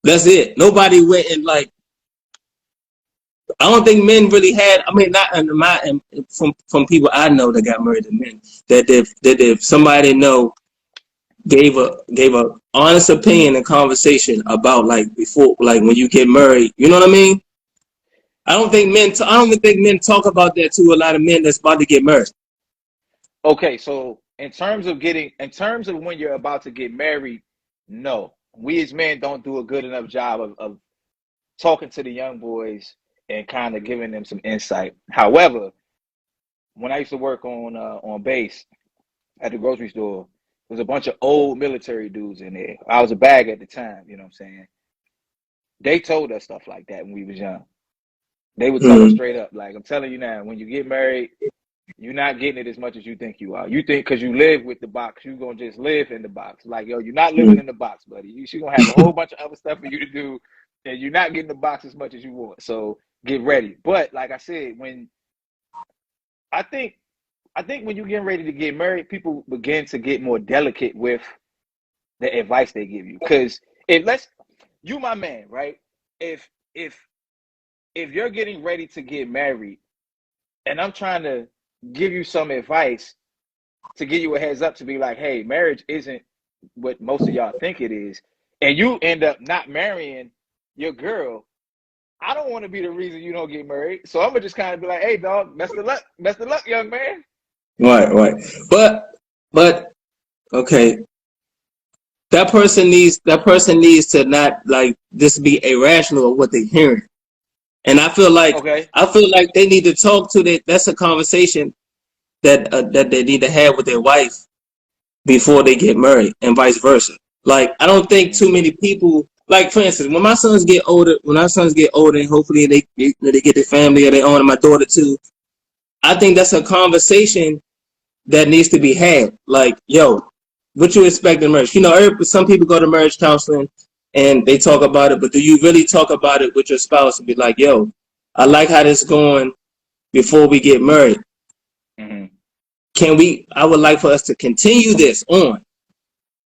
That's it. Nobody went and like. I don't think men really had. I mean, not in my from people I know that got married to men that if somebody they know gave a honest opinion and conversation about like before, like when you get married. You know what I mean? I don't think men talk about that to a lot of men that's about to get married. Okay, so in terms of when you're about to get married, no. We as men don't do a good enough job of talking to the young boys and kind of giving them some insight. However, when I used to work on base at the grocery store, there was a bunch of old military dudes in there. I was a bag at the time, you know what I'm saying? They told us stuff like that when we was young. They would tell us Mm-hmm. straight up, like, I'm telling you now, when you get married, you're not getting it as much as you think you are. You think because you live with the box, you're going to just live in the box. Like, yo, you're not living in the box, buddy. She's going to have a whole bunch of other stuff for you to do, and you're not getting the box as much as you want. So get ready. But like I said, I think I think when you're getting ready to get married, people begin to get more delicate with the advice they give you. Because if let's you my man, right? If if if you're getting ready to get married and I'm trying to give you some advice to give you a heads up to be like, hey, marriage isn't what most of y'all think it is, and you end up not marrying your girl, I don't want to be the reason you don't get married. So I'm gonna just kind of be like, hey, dog, best of luck, young man. Right. But okay, that person needs to not like just be irrational of what they're hearing. And Okay. I feel like they need to talk to that. That's a conversation that they need to have with their wife before they get married, and vice versa. Like I don't think too Mm-hmm. many people. Like for instance, when our sons get older, and hopefully they get their family or they own, and my daughter too. I think that's a conversation that needs to be had. Like, yo, what you expect in marriage? Some people go to marriage counseling and they talk about it, but do you really talk about it with your spouse and be like, yo, I like how this is going before we get married. Mm-hmm. I would like for us to continue this on.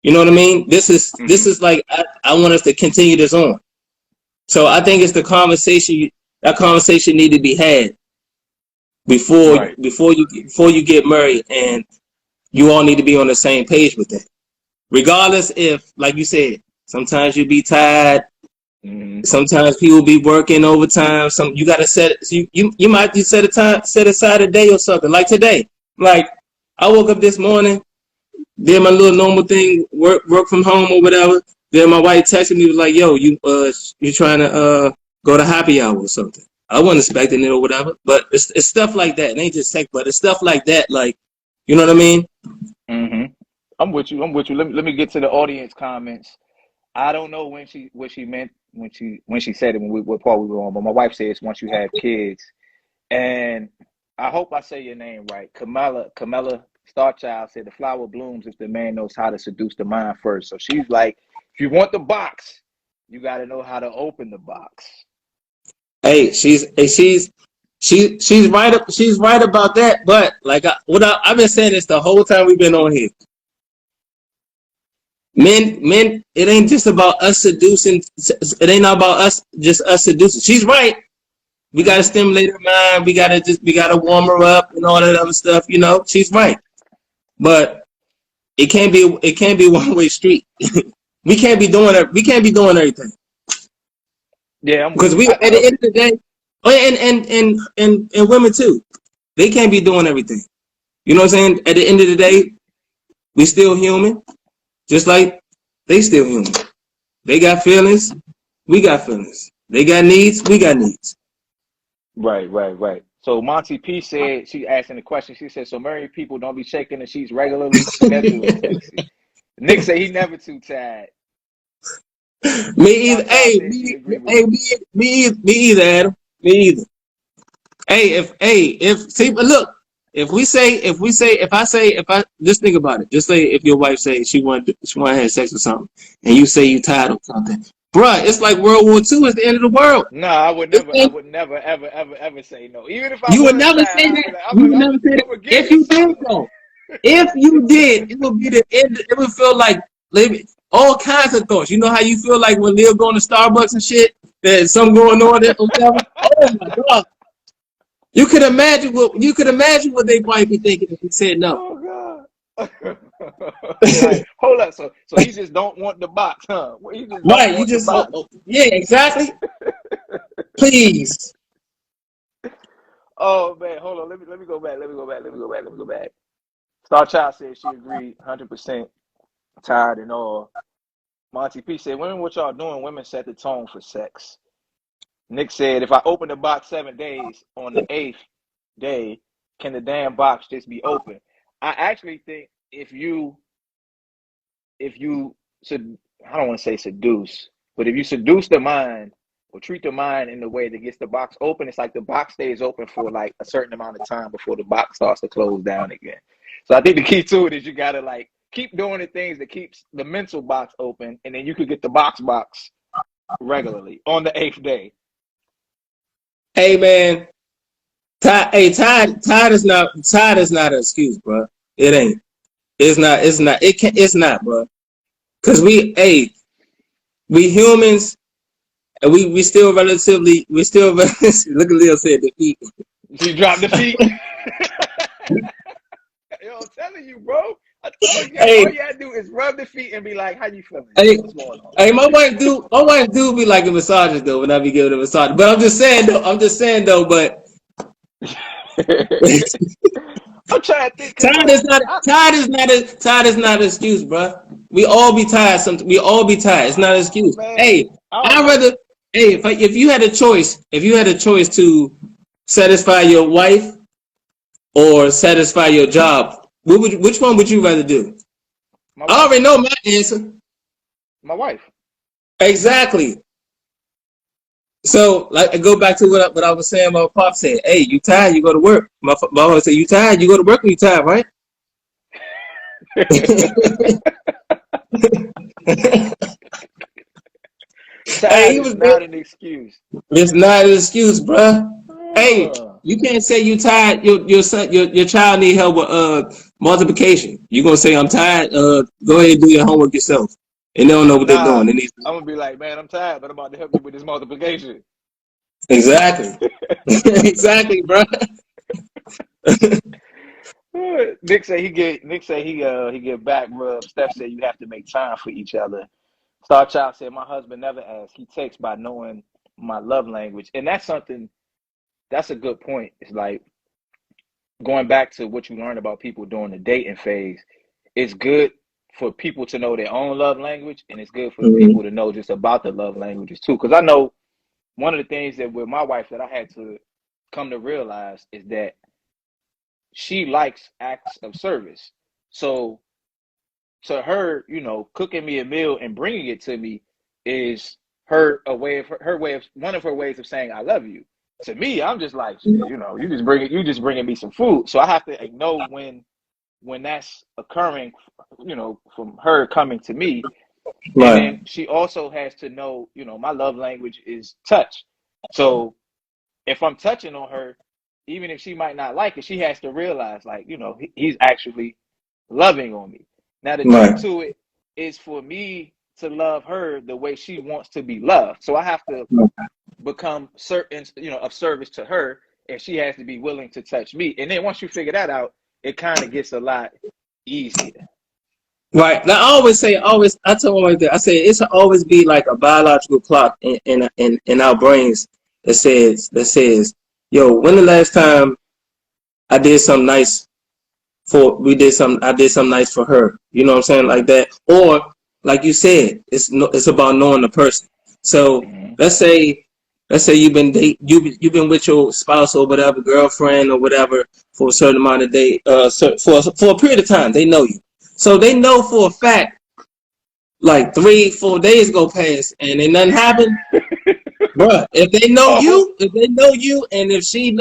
You know what I mean? This Mm-hmm. is like I want us to continue this on. So I think it's that conversation need to be had before Right. before you get married, and you all need to be on the same page with that. Regardless if, like you said, sometimes you be tired, Mm-hmm. sometimes people be working overtime. You gotta you might just set aside a day or something. Like today. Like I woke up this morning, did my little normal thing, work from home or whatever. Then my wife texted me, was like, yo, you trying to go to happy hour or something. I wasn't expecting it or whatever. But it's stuff like that. It ain't just tech, but it's stuff like that, like, you know what I mean? Mm-hmm. I'm with you. I'm with you. Let me get to the audience comments. I don't know what she meant when she said it what part we were on, but my wife says once you have kids, and I hope I say your name right. Camilla Starchild said the flower blooms if the man knows how to seduce the mind first. So she's like, if you want the box, you got to know how to open the box. Hey, she's right up. She's right about that. But like, I've been saying this the whole time we've been on here. Men, it ain't just about us seducing. It ain't about us seducing. She's right. We gotta Mm-hmm. stimulate her mind. We gotta warm her up and all that other stuff. She's right. But it can't be one way street. We can't be doing it. We can't be doing everything Yeah, I'm because with you. we at the end of the day. Oh, and women too. They can't be doing everything. You know what I'm saying? At the end of the day, we still human, just like they still human. They got feelings, we got feelings. They got needs, we got needs. Right. So Monty P said, she asking the question, she said, so married people don't be shaking the sheets regularly, schedule is sexy. Nick said he never too tired. Me either. Hey, me either, Adam. Me either. If I just think about it. Just say if your wife say she want to have sex or something, and you say you tired of something, bruh, it's like World War II is the end of the world. No, I would never, ever say no. Even if I you would never say that. You would never say that. If you did so, if you did, it would be the end. It would feel like all kinds of thoughts. You know how you feel like when Lil going to Starbucks and shit, there's something going on there or whatever. Oh my god. You could imagine what they might be thinking if he said no. Oh god. Like, hold up. So he just don't want the box, huh? Yeah, exactly. Please. Oh man, hold on. Let me go back. Star Child said she agreed 100%. Tired and all. Monty P said, women, what y'all doing? Women set the tone for sex. Nick said, if I open the box 7 days, on the 8th day, can the damn box just be open? I actually think if you I don't want to say seduce, but if you seduce the mind or treat the mind in the way that gets the box open, it's like the box stays open for like a certain amount of time before the box starts to close down again. So I think the key to it is you gotta like keep doing the things that keeps the mental box open, and then you could get the box regularly on the 8th day. Hey man, tired is not an excuse, bro. It ain't. It's not, bro. Cause we humans, and we still relatively look at Leo said defeat. She dropped the feet. Yo, I'm telling you, bro. I told you, all you gotta do is rub the feet and be like, "How you feeling? What's going on?" Hey, my wife do be like a massager though when I be giving a massage. But I'm just saying though. But I'm trying to think. Tired is not an excuse, bro. We all be tired. It's not an excuse. Man, hey, if you had a choice to satisfy your wife or satisfy your job, which one would you rather do? I already know my answer. My wife. Exactly. So, like, I go back to what I was saying. My pop said, "Hey, you tired? You go to work." My mom said, "You tired? You go to work when you tired, right?" Tired is not an excuse. It's not an excuse, bro. Hey, you can't say you tired. Your child need help with multiplication. You gonna say I'm tired? Go ahead and do your homework yourself. And they don't know what they're doing. I'm gonna be like, man, I'm tired, but I'm about to help you with this multiplication. Exactly. Exactly, bro. Nick said he get back rub. Steph said you have to make time for each other. Star Child said my husband never asks. He takes by knowing my love language, and that's a good point. It's like going back to what you learn about people during the dating phase. It's good for people to know their own love language, and it's good for people to know just about the love languages too. Because I know one of the things that with my wife that I had to come to realize is that she likes acts of service. So to her, cooking me a meal and bringing it to me is one of her ways of saying I love you. To me, I'm just like, you just bringing me some food. So I have to know when that's occurring, from her coming to me. Right. And then she also has to know, my love language is touch. So if I'm touching on her, even if she might not like it, she has to realize, like, he's actually loving on me. Now, the trick to it is for me to love her the way she wants to be loved. So I have to become certain, of service to her, and she has to be willing to touch me. And then once you figure that out, it kind of gets a lot easier. Right. Now, I tell my wife that, I say it should always be like a biological clock in our brains that says, yo, when the last time I did something nice I did something nice for her. You know what I'm saying? Like that. Or like you said, it's about knowing the person. So Mm-hmm. let's say you've been with your spouse or whatever, girlfriend or whatever for a certain amount of day, for a period of time. They know you. So they know for a fact, like 3-4 days go past and ain't nothing happened. Bruh, Oh, if they know you, and if she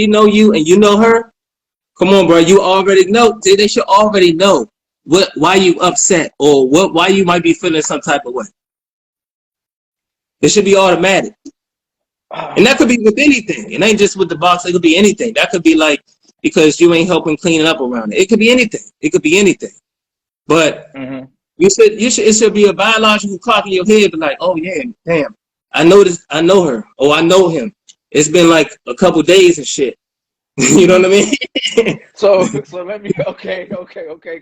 know you and you know her, come on, bro. You already know. They should already know why you upset or why you might be feeling some type of way. It should be automatic, and that could be with anything. It ain't just with the box. It could be anything. That could be like because you ain't helping clean up around it. It could be anything. It could be anything. But mm-hmm. it should be a biological clock in your head, but like, oh yeah, damn, I know this. I know her. Oh, I know him. It's been like a couple days and shit. You know Mm-hmm. what I mean? So let me. Okay.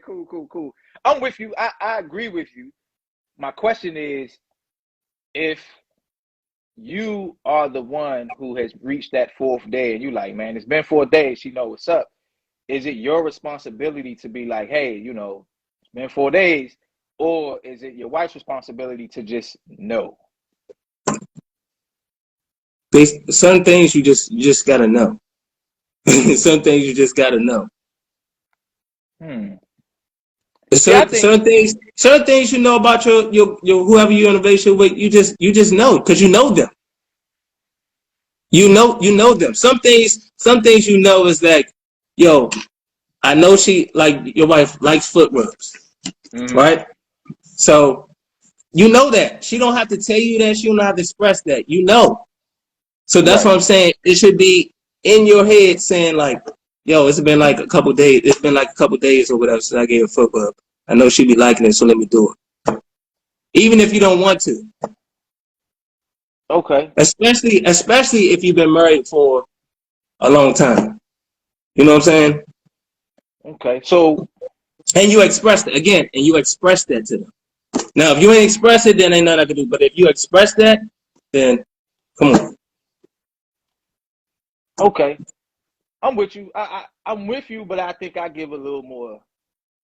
Cool. I'm with you. I agree with you. My question is, if you are the one who has reached that fourth day, and you like, man, it's been 4 days. She know what's up. Is it your responsibility to be like, hey, it's been 4 days, or is it your wife's responsibility to just know? Some things you just gotta know. Some things you just gotta know. Hmm. See, I think. Certain things you know about your whoever you're in a relationship with, you just know because you know them. You know them. Some things you know is like, yo, I know she like your wife likes foot rubs, Mm-hmm. right? So you know that she don't have to tell you that. She don't have to express that. You know. So that's what Right. I'm saying. It should be in your head saying like, yo, it's been like a couple days. It's been like a couple days or whatever since I gave her foot rub. I know she be liking it, so let me do it. Even if you don't want to. Okay. Especially if you've been married for a long time. You know what I'm saying? Okay. So And you express it again, and you express that to them. Now, if you ain't express it, then ain't nothing I can do. But if you express that, then come on. okay, I'm with you. I'm with you, but I think I give a little more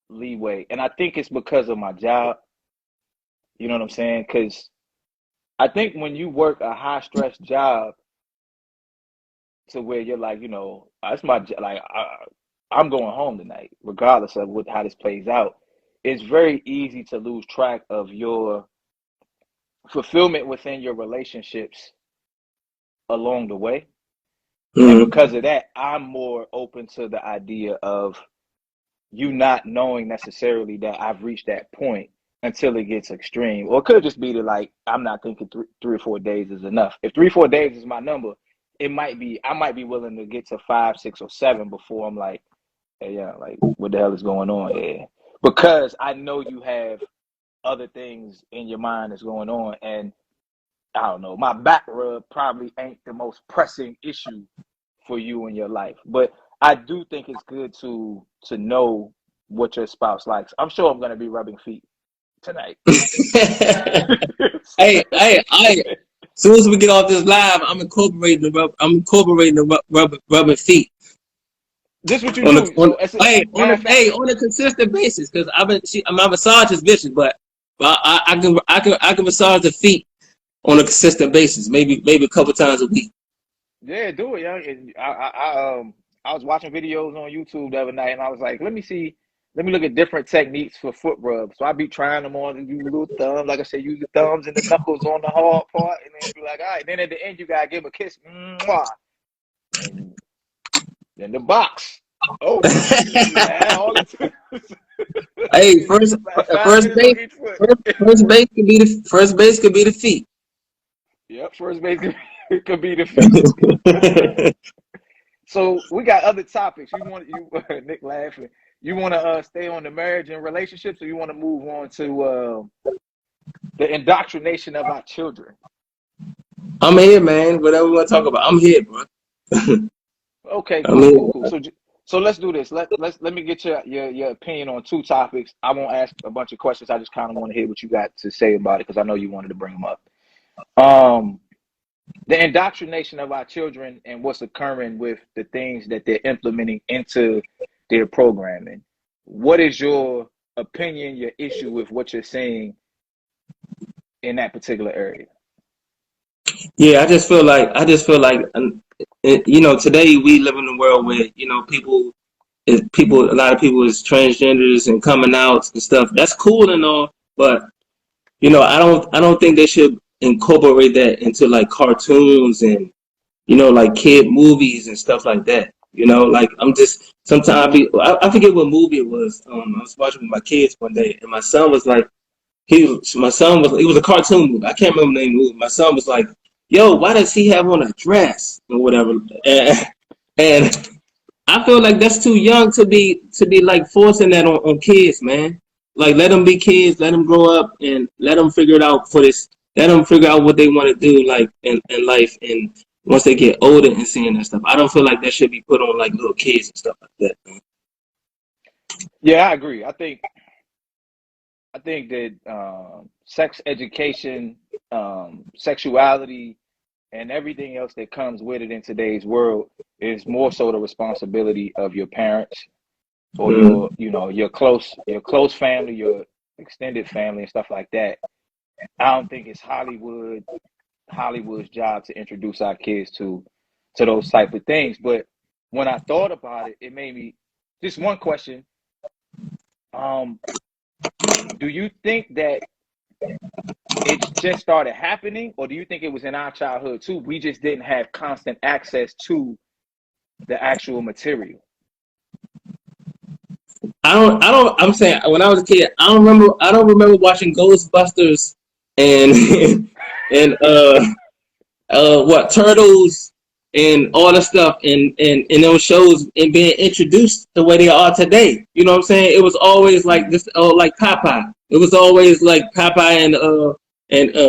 leeway, and I think it's because of my job. You know what I'm saying? Because I think when you work a high stress job to where you're like, that's like I'm going home tonight, regardless of how this plays out. It's very easy to lose track of your fulfillment within your relationships along the way. And Mm-hmm. because of that, I'm more open to the idea of you not knowing necessarily that I've reached that point until it gets extreme. Or it could just be that, like, I'm not thinking 3 or 4 days is enough. If 3 or 4 days is my number, I might be willing to get to 5, 6, or 7 before I'm like, hey, yeah, like, what the hell is going on here? Because I know you have other things in your mind that's going on. And I don't know, my back rub probably ain't the most pressing issue for you in your life. But I do think it's good to know what your spouse likes. I'm sure I'm gonna be rubbing feet tonight. Hey, as soon as we get off this live, I'm incorporating the rubbing feet This what you on do. So as a matter of fact, on a consistent basis because my massage is vicious, but I can massage the feet on a consistent basis, maybe a couple times a week. yeah, do it, young. And I was watching videos on YouTube the other night, and I was like, let me look at different techniques for foot rubs. So I be trying them on and use the little thumb, like I said, use the thumbs and the knuckles on the hard part, and then be like, all right. Then at the end, you gotta give them a kiss, mwah, and then the box. Oh, yeah, all the Hey, like 5 minutes on each foot. first base could be the feet. Yep, first base could be the feet. So we got other topics. Nick laughing. You want to stay on the marriage and relationships, or you want to move on to the indoctrination of our children? I'm here, man. Whatever we want to talk about, I'm here, bro. Okay, I'm cool. here. So let's do this. Let me get your opinion on two topics. I won't ask a bunch of questions. I just kind of want to hear what you got to say about it because I know you wanted to bring them up. Um, the indoctrination of our children and what's occurring with the things that they're implementing into their programming. What is your opinion, your issue with what you're saying in that particular area? Yeah, I just feel like today we live in a world where a lot of people is transgenders and coming out and stuff. That's cool and all, but I don't think they should incorporate that into like cartoons and like kid movies and stuff like that. Like I'm just sometimes I forget what movie it was. I was watching with my kids one day, and my son was like, it was a cartoon movie. I can't remember the name of the movie. My son was like, "Yo, why does he have on a dress or whatever?" And I feel like that's too young to be like forcing that on kids, man. Like let them be kids, let them grow up, and let them figure it out for this. Let them figure out what they want to do, like in life, and once they get older and seeing that stuff. I don't feel like that should be put on like little kids and stuff like that. Man. Yeah, I agree. I think that sex education, sexuality, and everything else that comes with it in today's world is more so the responsibility of your parents or Mm. your close family, your extended family, and stuff like that. I don't think it's Hollywood's job to introduce our kids to those type of things. But when I thought about it, it made me just one question. Um, do you think that it just started happening, or do you think it was in our childhood too? We just didn't have constant access to the actual material. I'm saying when I was a kid, I don't remember watching Ghostbusters and and what Turtles and all the stuff and those shows and being introduced the way they are today. You know what I'm saying? It was always like this, like Popeye. It was always like Popeye and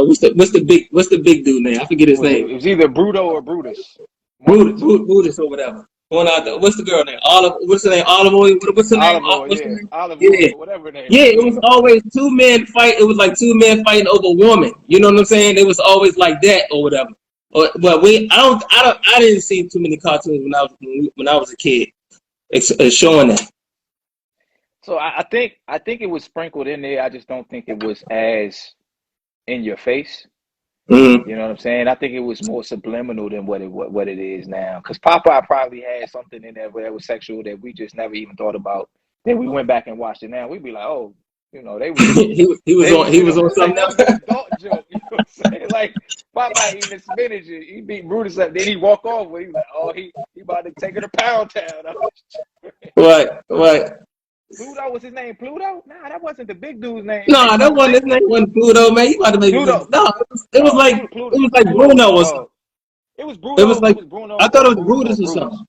what's the big dude name? I forget his name. It was either Bruto or Brutus, one of the two. Brutus or whatever. Going out there. What's the girl name? Olive. What's the name? Olive Oil. What's the name? Olive Oil, What's the yeah, name? Olive Yeah. Oil, whatever her name Yeah, it is. was always two men fight. It was like two men fighting over a woman. You know what I'm saying? It was always like that or whatever. But I didn't see too many cartoons when I was a kid showing that. So I think it was sprinkled in there. I just don't think it was as in your face. Mm-hmm. You know what I'm saying? I think it was more subliminal than what it is now. Because Popeye probably had something in there that was sexual that we just never even thought about. Then we went back and watched it. Now we'd be like, oh, they was he was on like something that else. was an adult joke. You know what I'm saying? Like Popeye eating the spinach, he beat Brutus up. Then he walk off with he was like, oh, he about to take her to Pound Town. What? Pluto was his name. Pluto? Nah, that wasn't the big dude's name. No, that wasn't his name. Wasn't Pluto, man. He about to make me. Pluto. No, it was No, like Pluto. it was like Pluto was Bruno or something. it was It was Bruno. It like was Bruno I thought or it was Brutus or Brutus. something.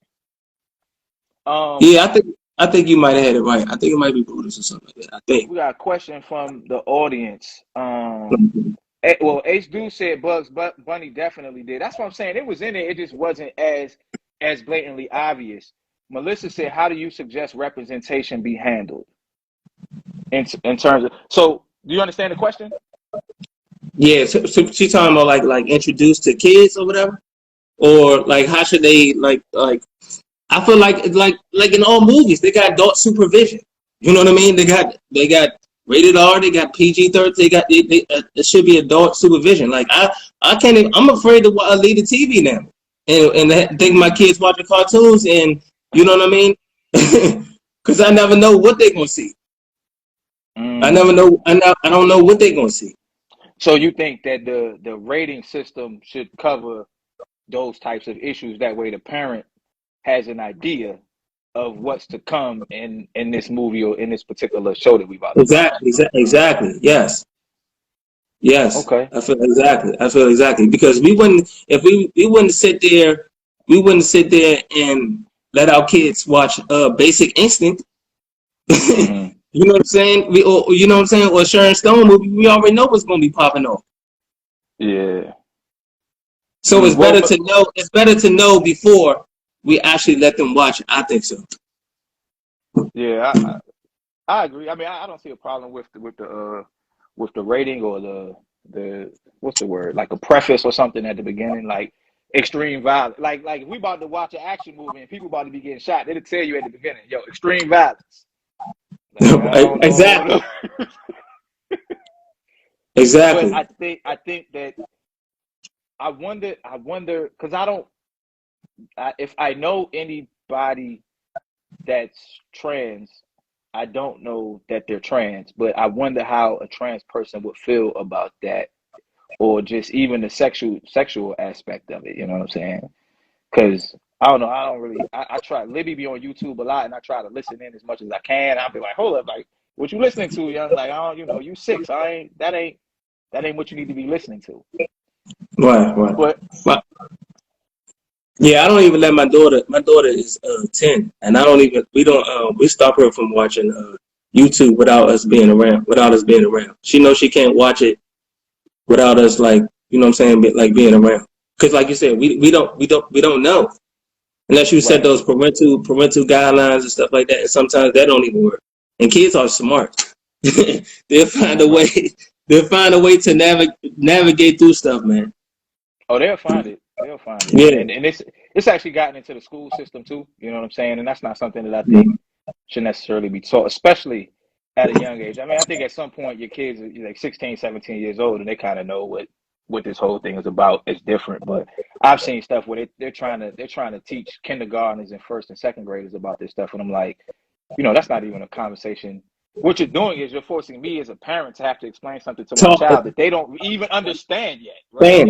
Um, Yeah, I think you might have had it right. I think it might be Brutus or something like that. I think. we got a question from the audience. Well, H. Dude said Bugs Bunny definitely did. That's what I'm saying. It was in there. It just wasn't as blatantly obvious. Melissa said, "How do you suggest representation be handled in terms of?" So, do you understand the question? Yeah, so she talking about like introduced to kids or whatever, or like how should they like I feel like in all movies they got adult supervision. You know what I mean? They got rated R, they got PG-13, it should be adult supervision. Like I can't even, I'm afraid to leave the TV now and think my kids watching cartoons and you know what I mean? Because I never know what they're gonna see. I never Mm. know. I don't know what they're gonna see. So you think that the rating system should cover those types of issues? That way, the parent has an idea of what's to come in this movie or in this particular show that we about to watch. Exactly. Yes. Okay. I feel exactly because we wouldn't if we wouldn't sit there and let our kids watch Basic Instinct. Mm-hmm. You know what I'm saying? You know what I'm saying? Or Sharon Stone movie. We already know what's gonna be popping off. Yeah. So it's Well, better to know. It's better to know before we actually let them watch it. I think so. yeah, I agree. I mean, I don't see a problem with the rating or what's the word, like a preface or something at the beginning, like extreme violence. Like if we about to watch an action movie and people about to be getting shot, it'll tell you at the beginning, yo, extreme violence. Like, I don't Exactly. know. Exactly. But I think that I wonder because if I know anybody that's trans, I don't know that they're trans, but I wonder how a trans person would feel about that, or just even the sexual aspect of it. You know what I'm saying? Because I don't know. I don't really. I try. Libby be on YouTube a lot, and I try to listen in as much as I can. I'll be like, hold up, like, what you listening to, young? Like, I don't, you 6. That ain't what you need to be listening to. Right. But yeah, I don't even let my daughter. My daughter is 10, and I don't even. We stop her from watching YouTube without us being around. She knows she can't watch it without us, like, you know what I'm saying, like being around. Because like you said, we don't know unless you set those parental guidelines and stuff like that. And sometimes that don't even work. And kids are smart. They'll find a way. They'll find a way to navigate through stuff, man. Oh, they'll find it. They'll find it. Yeah. And it's actually gotten into the school system too. You know what I'm saying? And that's not something that I think should necessarily be taught, especially at a young age. I mean, I think at some point your kids are like 16, 17 years old, and they kind of know what this whole thing is about. It's different, but I've seen stuff where they're trying to teach kindergartners and first and second graders about this stuff, and I'm like, that's not even a conversation. What you're doing is you're forcing me as a parent to have to explain something to my child that they don't even understand yet. Right?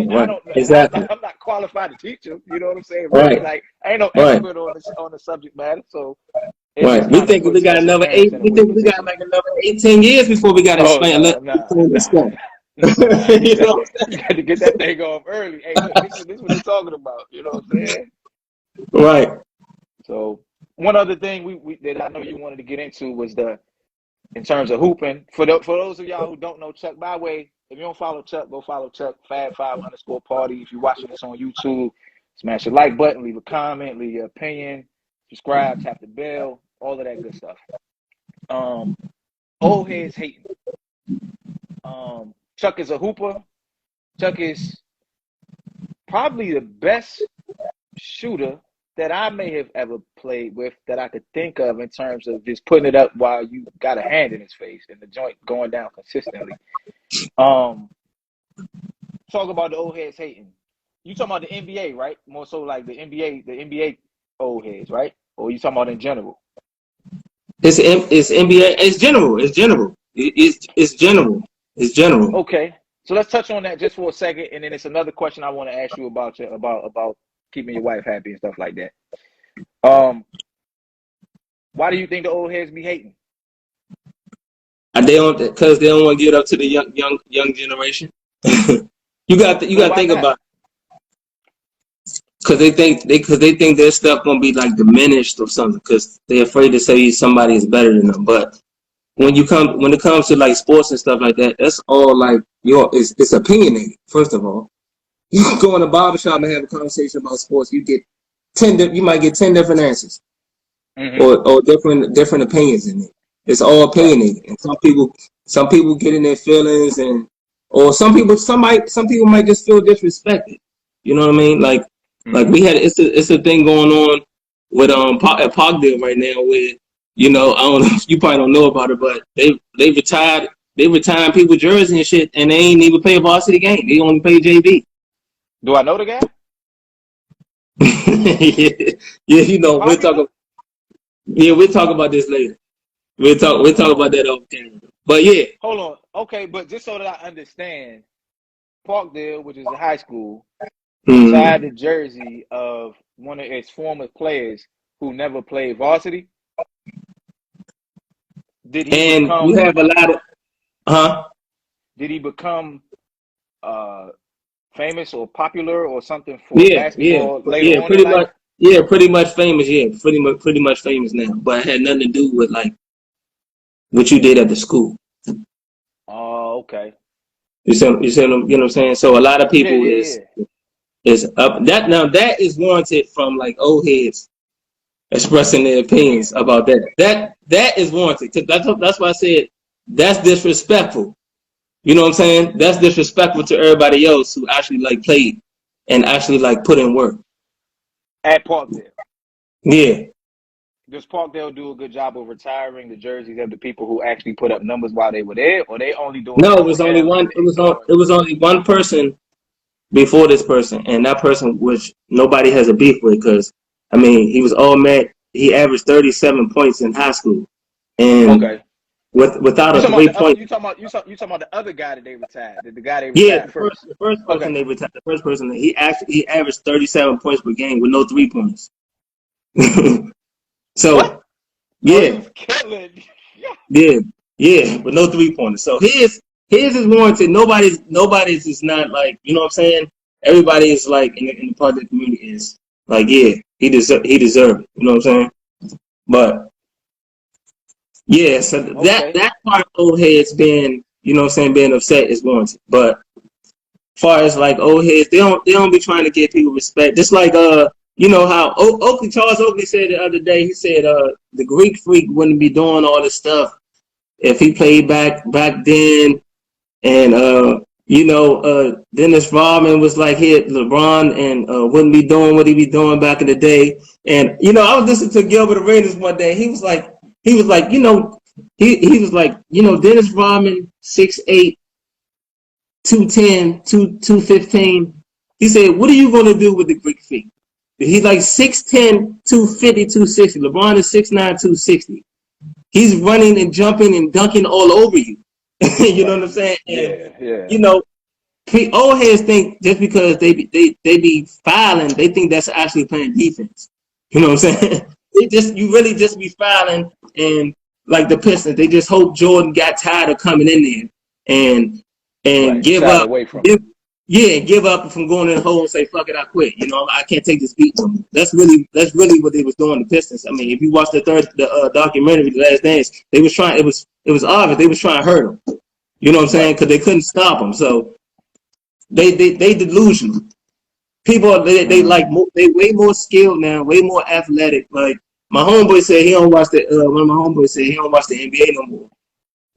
Exactly. I'm not qualified to teach them. You know what I'm saying? Really? Right. Like, I ain't no expert on the subject matter. So we think we got another 8. We think we got like another 18 years before we got to explain. Nah. You got to get that thing off early. Hey, look, this is what you're talking about. You know what I'm saying? Right. So one other thing we that I know you wanted to get into was in terms of hooping. For those of y'all who don't know Chuck, by the way, if you don't follow Chuck, go follow Chuck, Fab5_Party. If you're watching this on YouTube, smash the like button, leave a comment, leave your opinion, subscribe, tap the bell, all of that good stuff. Old heads hating. Chuck is a hooper. Chuck is probably the best shooter that I may have ever played with that I could think of in terms of just putting it up while you got a hand in his face and the joint going down consistently. Talk about the old heads hating. You talking about the NBA, right? More so like the NBA old heads, right? Or you talking about in general? It's NBA. It's general. It's general. Okay, so let's touch on that just for a second, and then it's another question I want to ask you about keeping your wife happy and stuff like that. Why do you think the old heads be hating? Because they don't want to get up to the young generation. you got to think about it. Because they think their stuff gonna be like diminished or something. Because they're afraid to say somebody is better than them. But when it comes to like sports and stuff like that, that's all like it's opinionated. First of all, you can go in a barbershop and have a conversation about sports. You might get 10 different answers, or different opinions in it. It's all opinionated, and some people get in their feelings, or some people might just feel disrespected. You know what I mean? Like we had it's a thing going on with at Parkdale right now where I don't know, you probably don't know about it, but they retired people jerseys and shit, and they ain't even play a varsity game. They only play JV. Do I know the guy? Yeah, we'll talk about this later. We'll talk about that off camera. But yeah. Hold on. Okay, but just so that I understand, Parkdale, which is a high school, retired the jersey of one of its former players who never played varsity. Did he become, you have a lot of Did he become famous or popular or something for basketball later on pretty in life? much. Yeah, pretty much famous. Yeah, pretty much famous now. But it had nothing to do with like what you did at the school. Oh, okay. You see you know what I'm saying? So a lot of people is up that is warranted from like old heads expressing their opinions about that. That is warranted. That's why I said that's disrespectful. You know what I'm saying? That's disrespectful to everybody else who actually like played and actually like put in work. At Parkdale. Yeah. Does Parkdale do a good job of retiring the jerseys of the people who actually put up numbers while they were there, or they only doing No, it it for was only him one. and ignoring? It was only one person before this person, and that person, which nobody has a beef with, because I mean, he was all met. He averaged 37 points in high school, and Okay. without You a talking about the other? 3 point. You talking about the other guy that they retired? The guy they Yeah, retired first. the first person Okay. they retired, the first person he averaged 37 points per game with no 3 points. What? So Oh, he yeah, was killing. yeah, yeah, with no 3 pointers. So his is warranted. Nobody's is not like, you know what I'm saying. Everybody is like in the part of the community is like, yeah, he deserved it. You know what I'm saying. But yeah, so Okay. that part of old heads being, you know what I'm saying, being upset is warranted. But far as like old heads, they don't be trying to give people respect. Just like you know how Charles Oakley said the other day. He said the Greek Freak wouldn't be doing all this stuff if he played back then. And you know, Dennis Rodman was like hit LeBron and wouldn't be doing what he be doing back in the day. And you know, I was listening to Gilbert Arenas one day. He was like, you know, he was like, you know, Dennis Rodman 6'8", 210, 215. He said, what are you going to do with the Greek Freak? He's like 6'10", 250, 260. LeBron is 6'9", 260. He's running and jumping and dunking all over you. You know Right. what I'm saying? And, Yeah. Yeah. you know, old heads think just because they be fouling, they think that's actually playing defense. You know what I'm Right. saying? You really just be fouling, and like the Pistons, they just hope Jordan got tired of coming in there and Right. give Shied up. away from it. Give, yeah, give up from going in the hole and say, fuck it, I quit. You know, I can't take this beat no more. That's really what they was doing, the Pistons. I mean, if you watch the documentary, The Last Dance, they was trying, it was obvious, they was trying to hurt him. You know what I'm saying? Right. Because they couldn't stop him. So they delusional. People they Mm-hmm. like they way more skilled now, way more athletic. Like my homeboy said he don't watch the one of my homeboys said he don't watch the NBA no more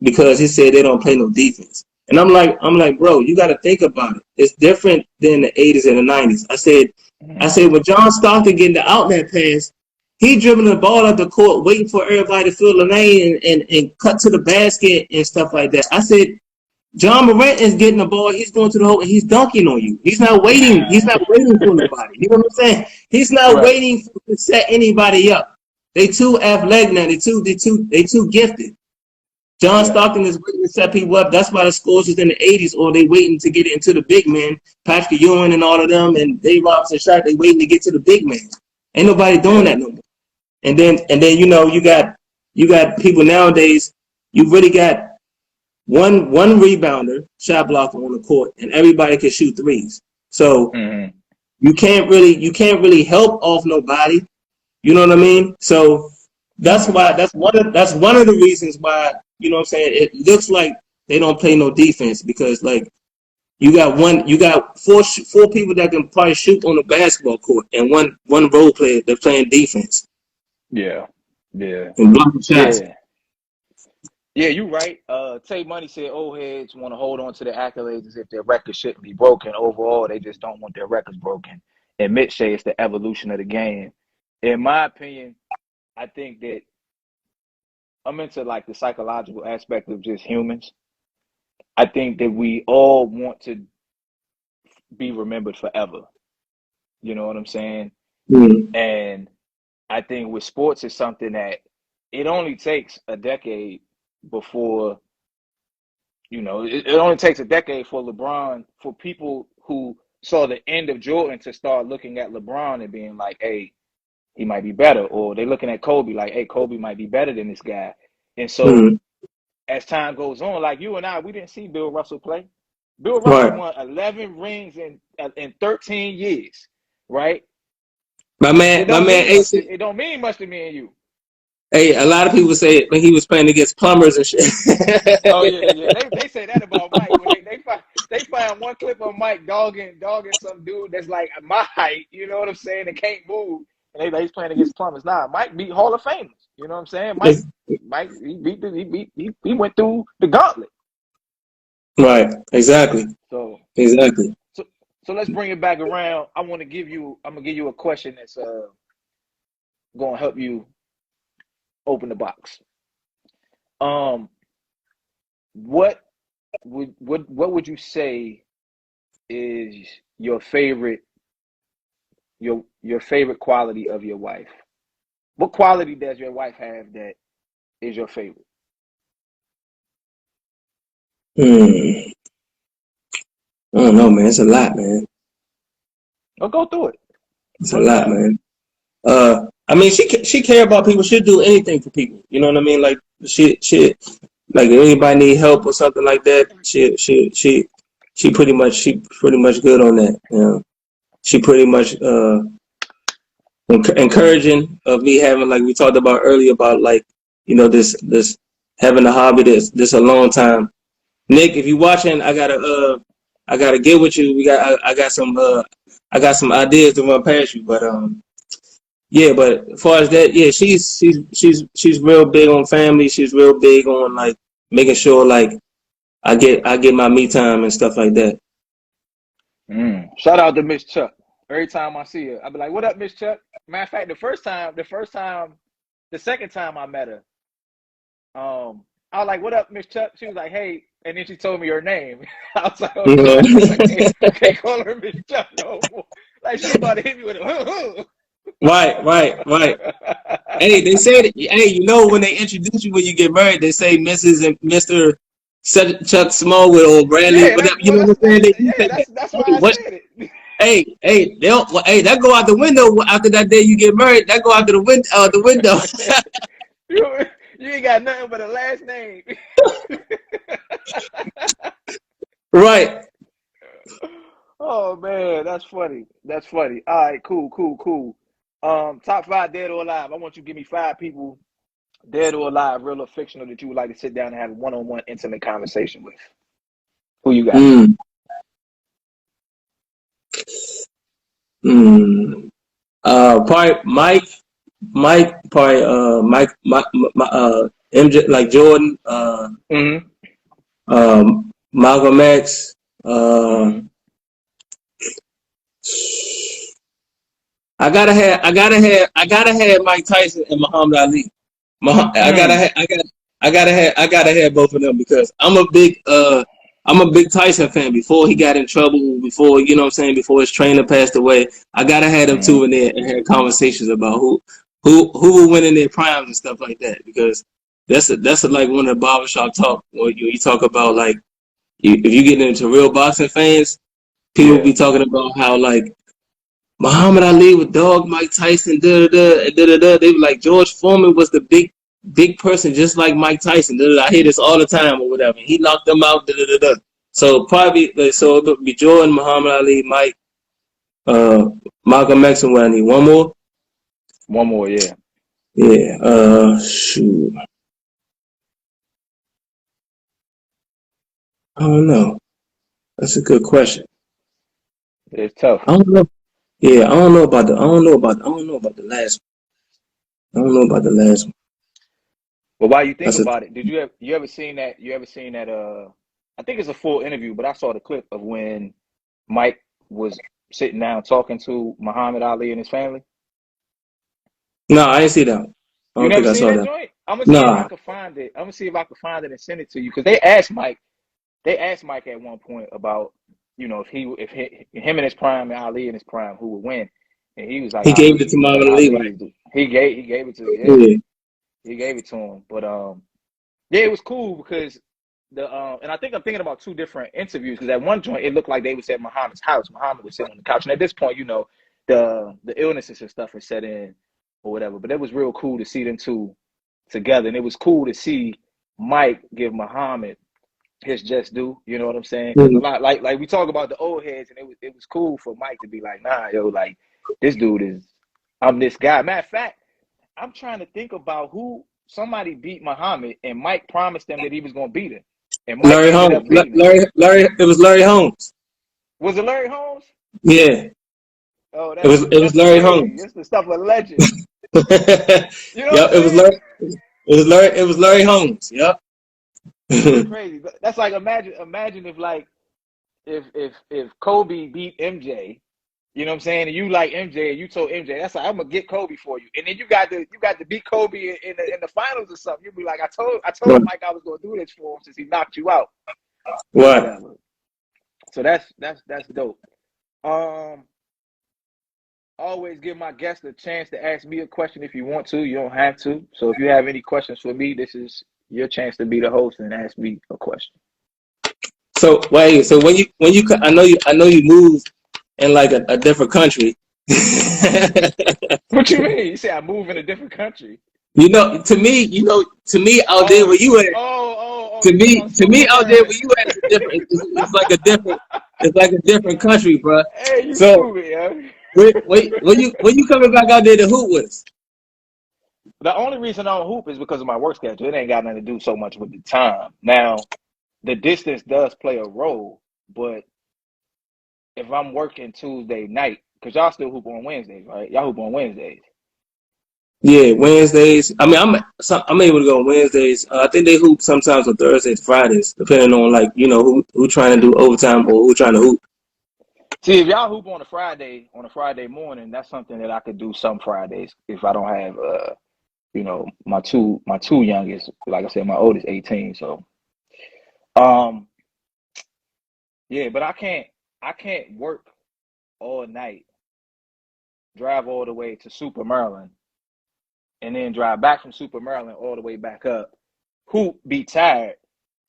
because he said they don't play no defense. And I'm like, bro, you got to think about it. It's different than the 80s and the 90s. I Mm-hmm. said when John Stockton getting the outlet pass, he dribbling the ball up the court, waiting for everybody to fill the lane and cut to the basket and stuff like that. I said John Morant is getting the ball. He's going to the hole and he's dunking on you. He's not waiting. He's not waiting for nobody. You know what I'm saying? He's not Right. waiting to set anybody up. They too athletic now. They too gifted. John Right. Stockton is waiting to set people up. That's why the scores is in the 80s, or they waiting to get it into the big men. Patrick Ewing and all of them, and Dave Robinson, Shaq. They waiting to get to the big man. Ain't nobody doing Yeah. that no more. And then you know you got people nowadays. You really got one rebounder, shot blocker on the court, and everybody can shoot threes. So Mm-hmm. you can't really help off nobody. You know what I mean? So that's one of the reasons why, you know what I'm saying, it looks like they don't play no defense, because like you got four people that can probably shoot on the basketball court, and one role player that's playing defense Yeah. Yeah. and blocking shots. Yeah. Yeah, you're right. Tay Money said old heads want to hold on to their accolades as if their records shouldn't be broken. Overall, they just don't want their records broken. And Mitch say it's the evolution of the game. In my opinion, I think that I'm into like the psychological aspect of just humans. I think that we all want to be remembered forever. You know what I'm saying? Mm. And I think with sports, it's something that it only takes a decade before, it only takes a decade for LeBron, for people who saw the end of Jordan to start looking at LeBron and being like, hey, he might be better. Or they're looking at Kobe like, hey, Kobe might be better than this guy. And so Mm. as time goes on, like you and I, we didn't see Bill Russell play. Bill Russell Right. won 11 rings in 13 years, right? My It man, my don't man mean much. Ace. It don't mean much to me and you. Hey, a lot of people say when he was playing against plumbers and shit. Oh yeah, yeah. They say that about Mike when they find one clip of Mike dogging some dude that's like my height. You know what I'm saying? And can't move. And he's playing against plumbers. Nah, Mike beat Hall of Famers. You know what I'm saying? Mike he beat he went through the gauntlet. Right. Exactly. So Exactly. so so let's bring it back around. I'm gonna give you a question that's gonna help you open the box. Um, what what would you say is your favorite your favorite quality of your wife? What quality does your wife have that is your favorite? Hmm. I don't know, man. It's a lot, man. Oh, go through it. It's a Run it lot, down. man. I mean, she care about people. She'll do anything for people. You know what I mean? Like she like if anybody need help or something like that. She pretty much good on that. You know, she pretty much encouraging of me having like we talked about earlier about like this having a hobby this a long time. Nick, if you watching, I gotta get with you. I got some ideas to run past you, but yeah, but as far as that, yeah, she's real big on family. She's real big on like making sure like I get my me time and stuff like that. Shout out to Miss Chuck. Every time I see her, I be like, "What up, Miss Chuck?" Matter of fact, the second time I met her, I was like, "What up, Miss Chuck?" She was like, "Hey," and then she told me her name. I was like, "Oh You know? shit, I can't call her Miss Chuck no more." Like she about to hit me with a. Right. Hey, they said, hey, you know when they introduce you when you get married, they say Mrs. and Mister Chuck Smallwood or Bradley, Yeah, whatever. You know what I'm saying? They say that. that's why Hey, I what? said it. Hey, that go out the window after that day you get married. That go out the window. The window. you, you ain't got nothing but a last name. Right. Oh man, that's funny. That's funny. All right, cool. Top five dead or alive. I want you to give me five people, dead or alive, real or fictional, that you would like to sit down and have a one-on-one intimate conversation with. Who you got? Mm, mm. Probably MJ, like Jordan, Mm-hmm. Malcolm X, uh, Mm-hmm. I gotta have Mike Tyson and Muhammad Ali. Mm. I gotta have both of them because I'm a big Tyson fan. Before he got in trouble, before you know what I'm saying, before his trainer passed away, I gotta have them Mm-hmm. two in there and had conversations about who will win in their primes and stuff like that because like one of the barbershop talk where you talk about like if you get into real boxing fans, people Yeah. be talking about how like Muhammad Ali with dog Mike Tyson, da da da da da da. They were like George Foreman was the big person, just like Mike Tyson. Da, da, da. I hear this all the time or whatever. He knocked them out. Da da da da. So probably so it would be Jordan, Muhammad Ali, Mike, uh, Malcolm X, and what I need one more. One more, yeah. Yeah. Shoot. I don't know. That's a good question. It's tough. I don't know. Yeah, I don't know about the last one. I don't know about the last one. But while you think That's a about it, did you ever seen that? You ever seen that? I think it's a full interview, but I saw the clip of when Mike was sitting down talking to Muhammad Ali and his family. no. I didn't see that one. I You don't never think I seen saw that that. joint? I'm gonna see if I Nah. could find it. I'm gonna see if I could find it and send it to you because they asked Mike. They asked Mike at one point about him in his prime and Ali in his prime, who would win, and he was like He gave Ali. it to He was like Muhammad Ali, Ali right? is he gave it to Yeah. he gave it to him. But yeah, it was cool because and I think I'm thinking about two different interviews because at one joint it looked like they was at Muhammad's house. Muhammad was sitting on the couch, and at this point, the illnesses and stuff had set in or whatever. But it was real cool to see them two together, and it was cool to see Mike give Muhammad his just due. You know what I'm saying? Because a Mhm. lot like we talk about the old heads, and it was cool for Mike to be like, nah, yo, like this dude is I'm this guy. Matter of fact, I'm trying to think about who somebody beat Muhammad, and Mike promised them that he was gonna beat him, and Mike Larry ended Holmes. up beating him. It was Larry Holmes. Was it Larry Holmes? Yeah. Oh, It was that's Larry crazy. Holmes. It's the stuff of legend. You know what I'm Yep, saying? it was Larry Holmes. Yep. It's crazy. That's like imagine if like if Kobe beat MJ, you know what I'm saying, and you like MJ and you told MJ, that's like I'm gonna get Kobe for you, and then you got to beat Kobe in the finals or something. You'll be like, I told Mike I was gonna do this for him since he knocked you out. What? Whatever. So that's dope. Always give my guests a chance to ask me a question if you want to. You don't have to. So if you have any questions for me, this is your chance to be the host and ask me a question. So wait, so when you I know you moved in like a different country. What you mean? You say I move in a different country? To me out there where you at. To me out there where you at is different. It's like a different country, bro. Hey, you stupid, yo. Wait, when you coming back out there to hoop with us? The only reason I don't hoop is because of my work schedule. It ain't got nothing to do so much with the time. Now, the distance does play a role, but if I'm working Tuesday night, because y'all still hoop on Wednesdays, right? Y'all hoop on Wednesdays. Yeah, Wednesdays. I mean, I'm able to go on Wednesdays. I think they hoop sometimes on Thursdays, Fridays, depending on like who trying to do overtime or who trying to hoop. See, if y'all hoop on a Friday morning, that's something that I could do some Fridays if I don't have my two youngest. Like I said, my oldest 18. So, yeah, but I can't work all night, drive all the way to Super Maryland, and then drive back from Super Maryland all the way back up, hoop, be tired,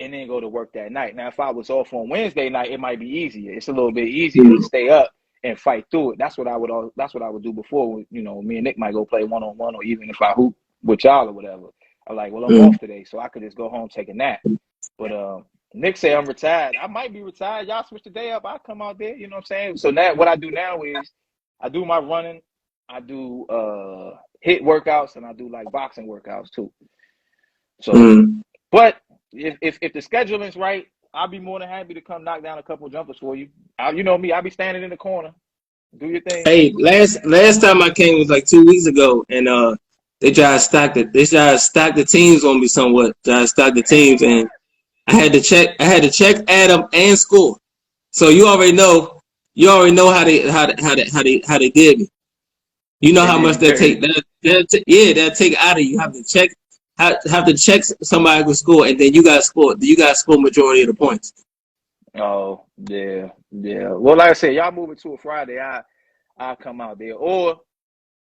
and then go to work that night. Now, if I was off on Wednesday night, it might be easier. It's a little bit easier to stay up and fight through it. That's what I would do before. Me and Nick might go play 1-on-1, or even if I hoop with y'all or whatever. I'm like, well, I'm off today, so I could just go home, take a nap. But Nick say I'm retired. I might be retired. Y'all switch the day up. I come out there. You know what I'm saying? So now what I do now is I do my running. I do HIIT workouts, and I do like boxing workouts too. So, but if the scheduling's right, I'll be more than happy to come knock down a couple of jumpers for you. You know me, I'll be standing in the corner. Do your thing. Hey, last time I came was like 2 weeks ago, and they tried to stack it. They tried to stack the teams on me somewhat. Tried to stack the teams, and I had to check Adam and score. So you already know how they did me. You know how much that take. They'll take out of you. Have to check somebody who score, and then you got to score. You got to score majority of the points. Oh yeah. Well, like I said, y'all moving to a Friday. I'll come out there, or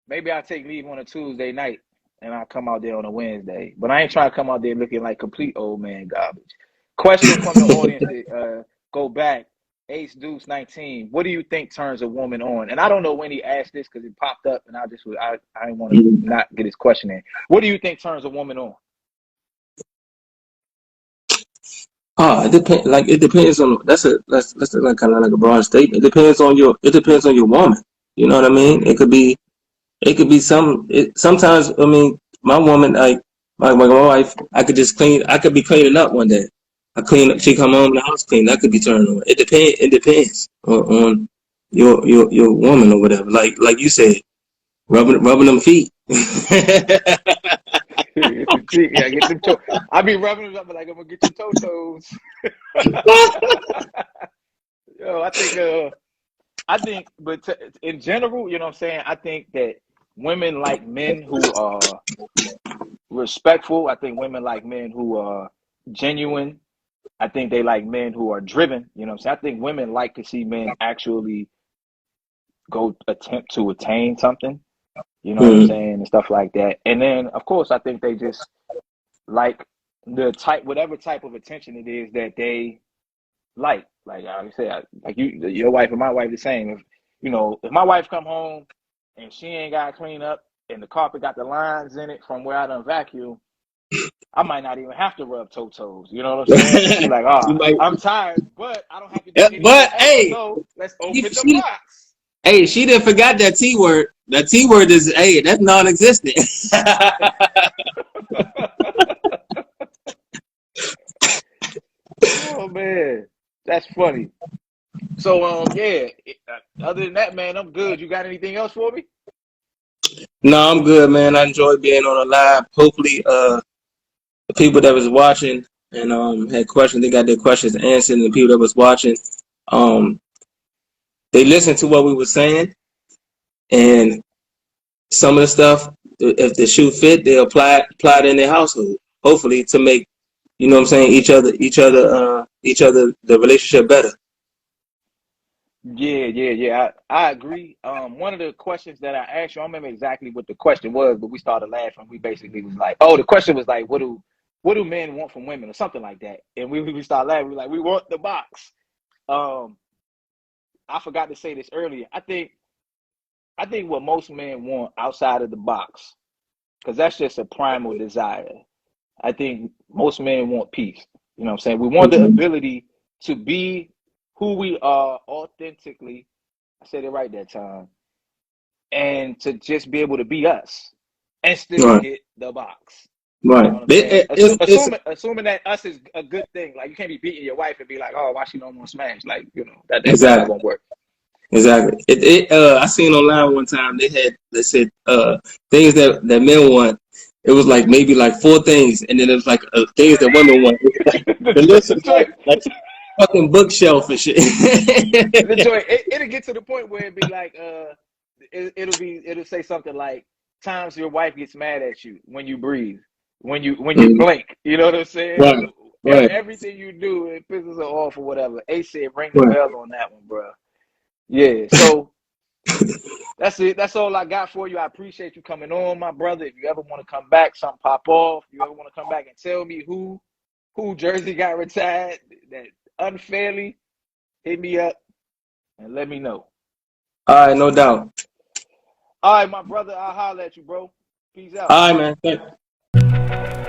maybe I'll take leave on a Tuesday night and I'll come out there on a Wednesday. But I ain't trying to come out there looking like complete old man garbage. Question from the audience. Go back. Ace Deuce 19. What do you think turns a woman on? And I don't know when he asked this because it popped up, and I didn't want to not get his question in. What do you think turns a woman on? It depends. Like it depends on. That's like kind of like a broad statement. It depends on your woman. You know what I mean? It could be sometimes. I mean, my woman, like my wife, I could be cleaning up one day. She come home, the house clean. That could be turned on. It depends on your woman or whatever. Like you said, rubbing them feet. Yeah, get them toes. I be rubbing them up like I'm gonna get your toes. Yo, I think, but in general, you know what I'm saying? I think that women like men who are respectful. I think women like men who are genuine. I think they like men who are driven. You know what I'm saying? I think women like to see men actually attempt to attain something. You know what I'm saying? And stuff like that. And then, of course, I think they just like whatever type of attention it is that they like. Like I said, like your wife and my wife the same. If my wife come home and she ain't got to clean up and the carpet got the lines in it from where I done vacuum, I might not even have to rub toes. You know what I'm saying? She's like, I'm tired, but I don't have to do anything. But hey, so let's open the box. Hey, she didn't forget that T word. That T word is that's non-existent. Oh man, that's funny. So yeah. Other than that, man, I'm good. You got anything else for me? No, I'm good, man. I enjoyed being on the live. Hopefully, the people that was watching and had questions. They got their questions answered, and the people that was watching, they listened to what we were saying, and some of the stuff, if the shoe fit, they apply it in their household. Hopefully, to make, you know what I'm saying, each other the relationship better. Yeah. I agree. One of the questions that I asked you, I don't remember exactly what the question was, but we started laughing. We basically was like, oh, the question was like, what do men want from women or something like that? And we started laughing. We were like, we want the box. I forgot to say this earlier. I think what most men want outside of the box, because that's just a primal desire. I think most men want peace. You know what I'm saying? We want the ability to be who we are authentically. I said it right that time. And to just be able to be us and still Right. hit the box. Right. You know what I'm saying? It's Assuming that us is a good thing. Like, you can't be beating your wife and be like, oh, why she don't want to smash? Like, you know, that's not exactly. gonna work. Exactly. I seen online one time they said things that men want. It was like maybe like 4 things, and then it was like things that women want. It was like, the list was like fucking bookshelf and shit. The joy, it'll get to the point where it'd be like, it'll say something like, times your wife gets mad at you when you breathe, when you blink. You know what I'm saying? Right. Right. Everything you do, it pisses her off or whatever. Ace said, ring the Right. bell on that one, bro. Yeah. So that's it. That's all I got for you. I appreciate you coming on, my brother. If you ever want to come back, something pop off. You ever want to come back and tell me who jersey got retired that unfairly, hit me up and let me know. All right, no doubt. All right, my brother, I'll holler at you, bro. Peace out. All right, man. Thanks.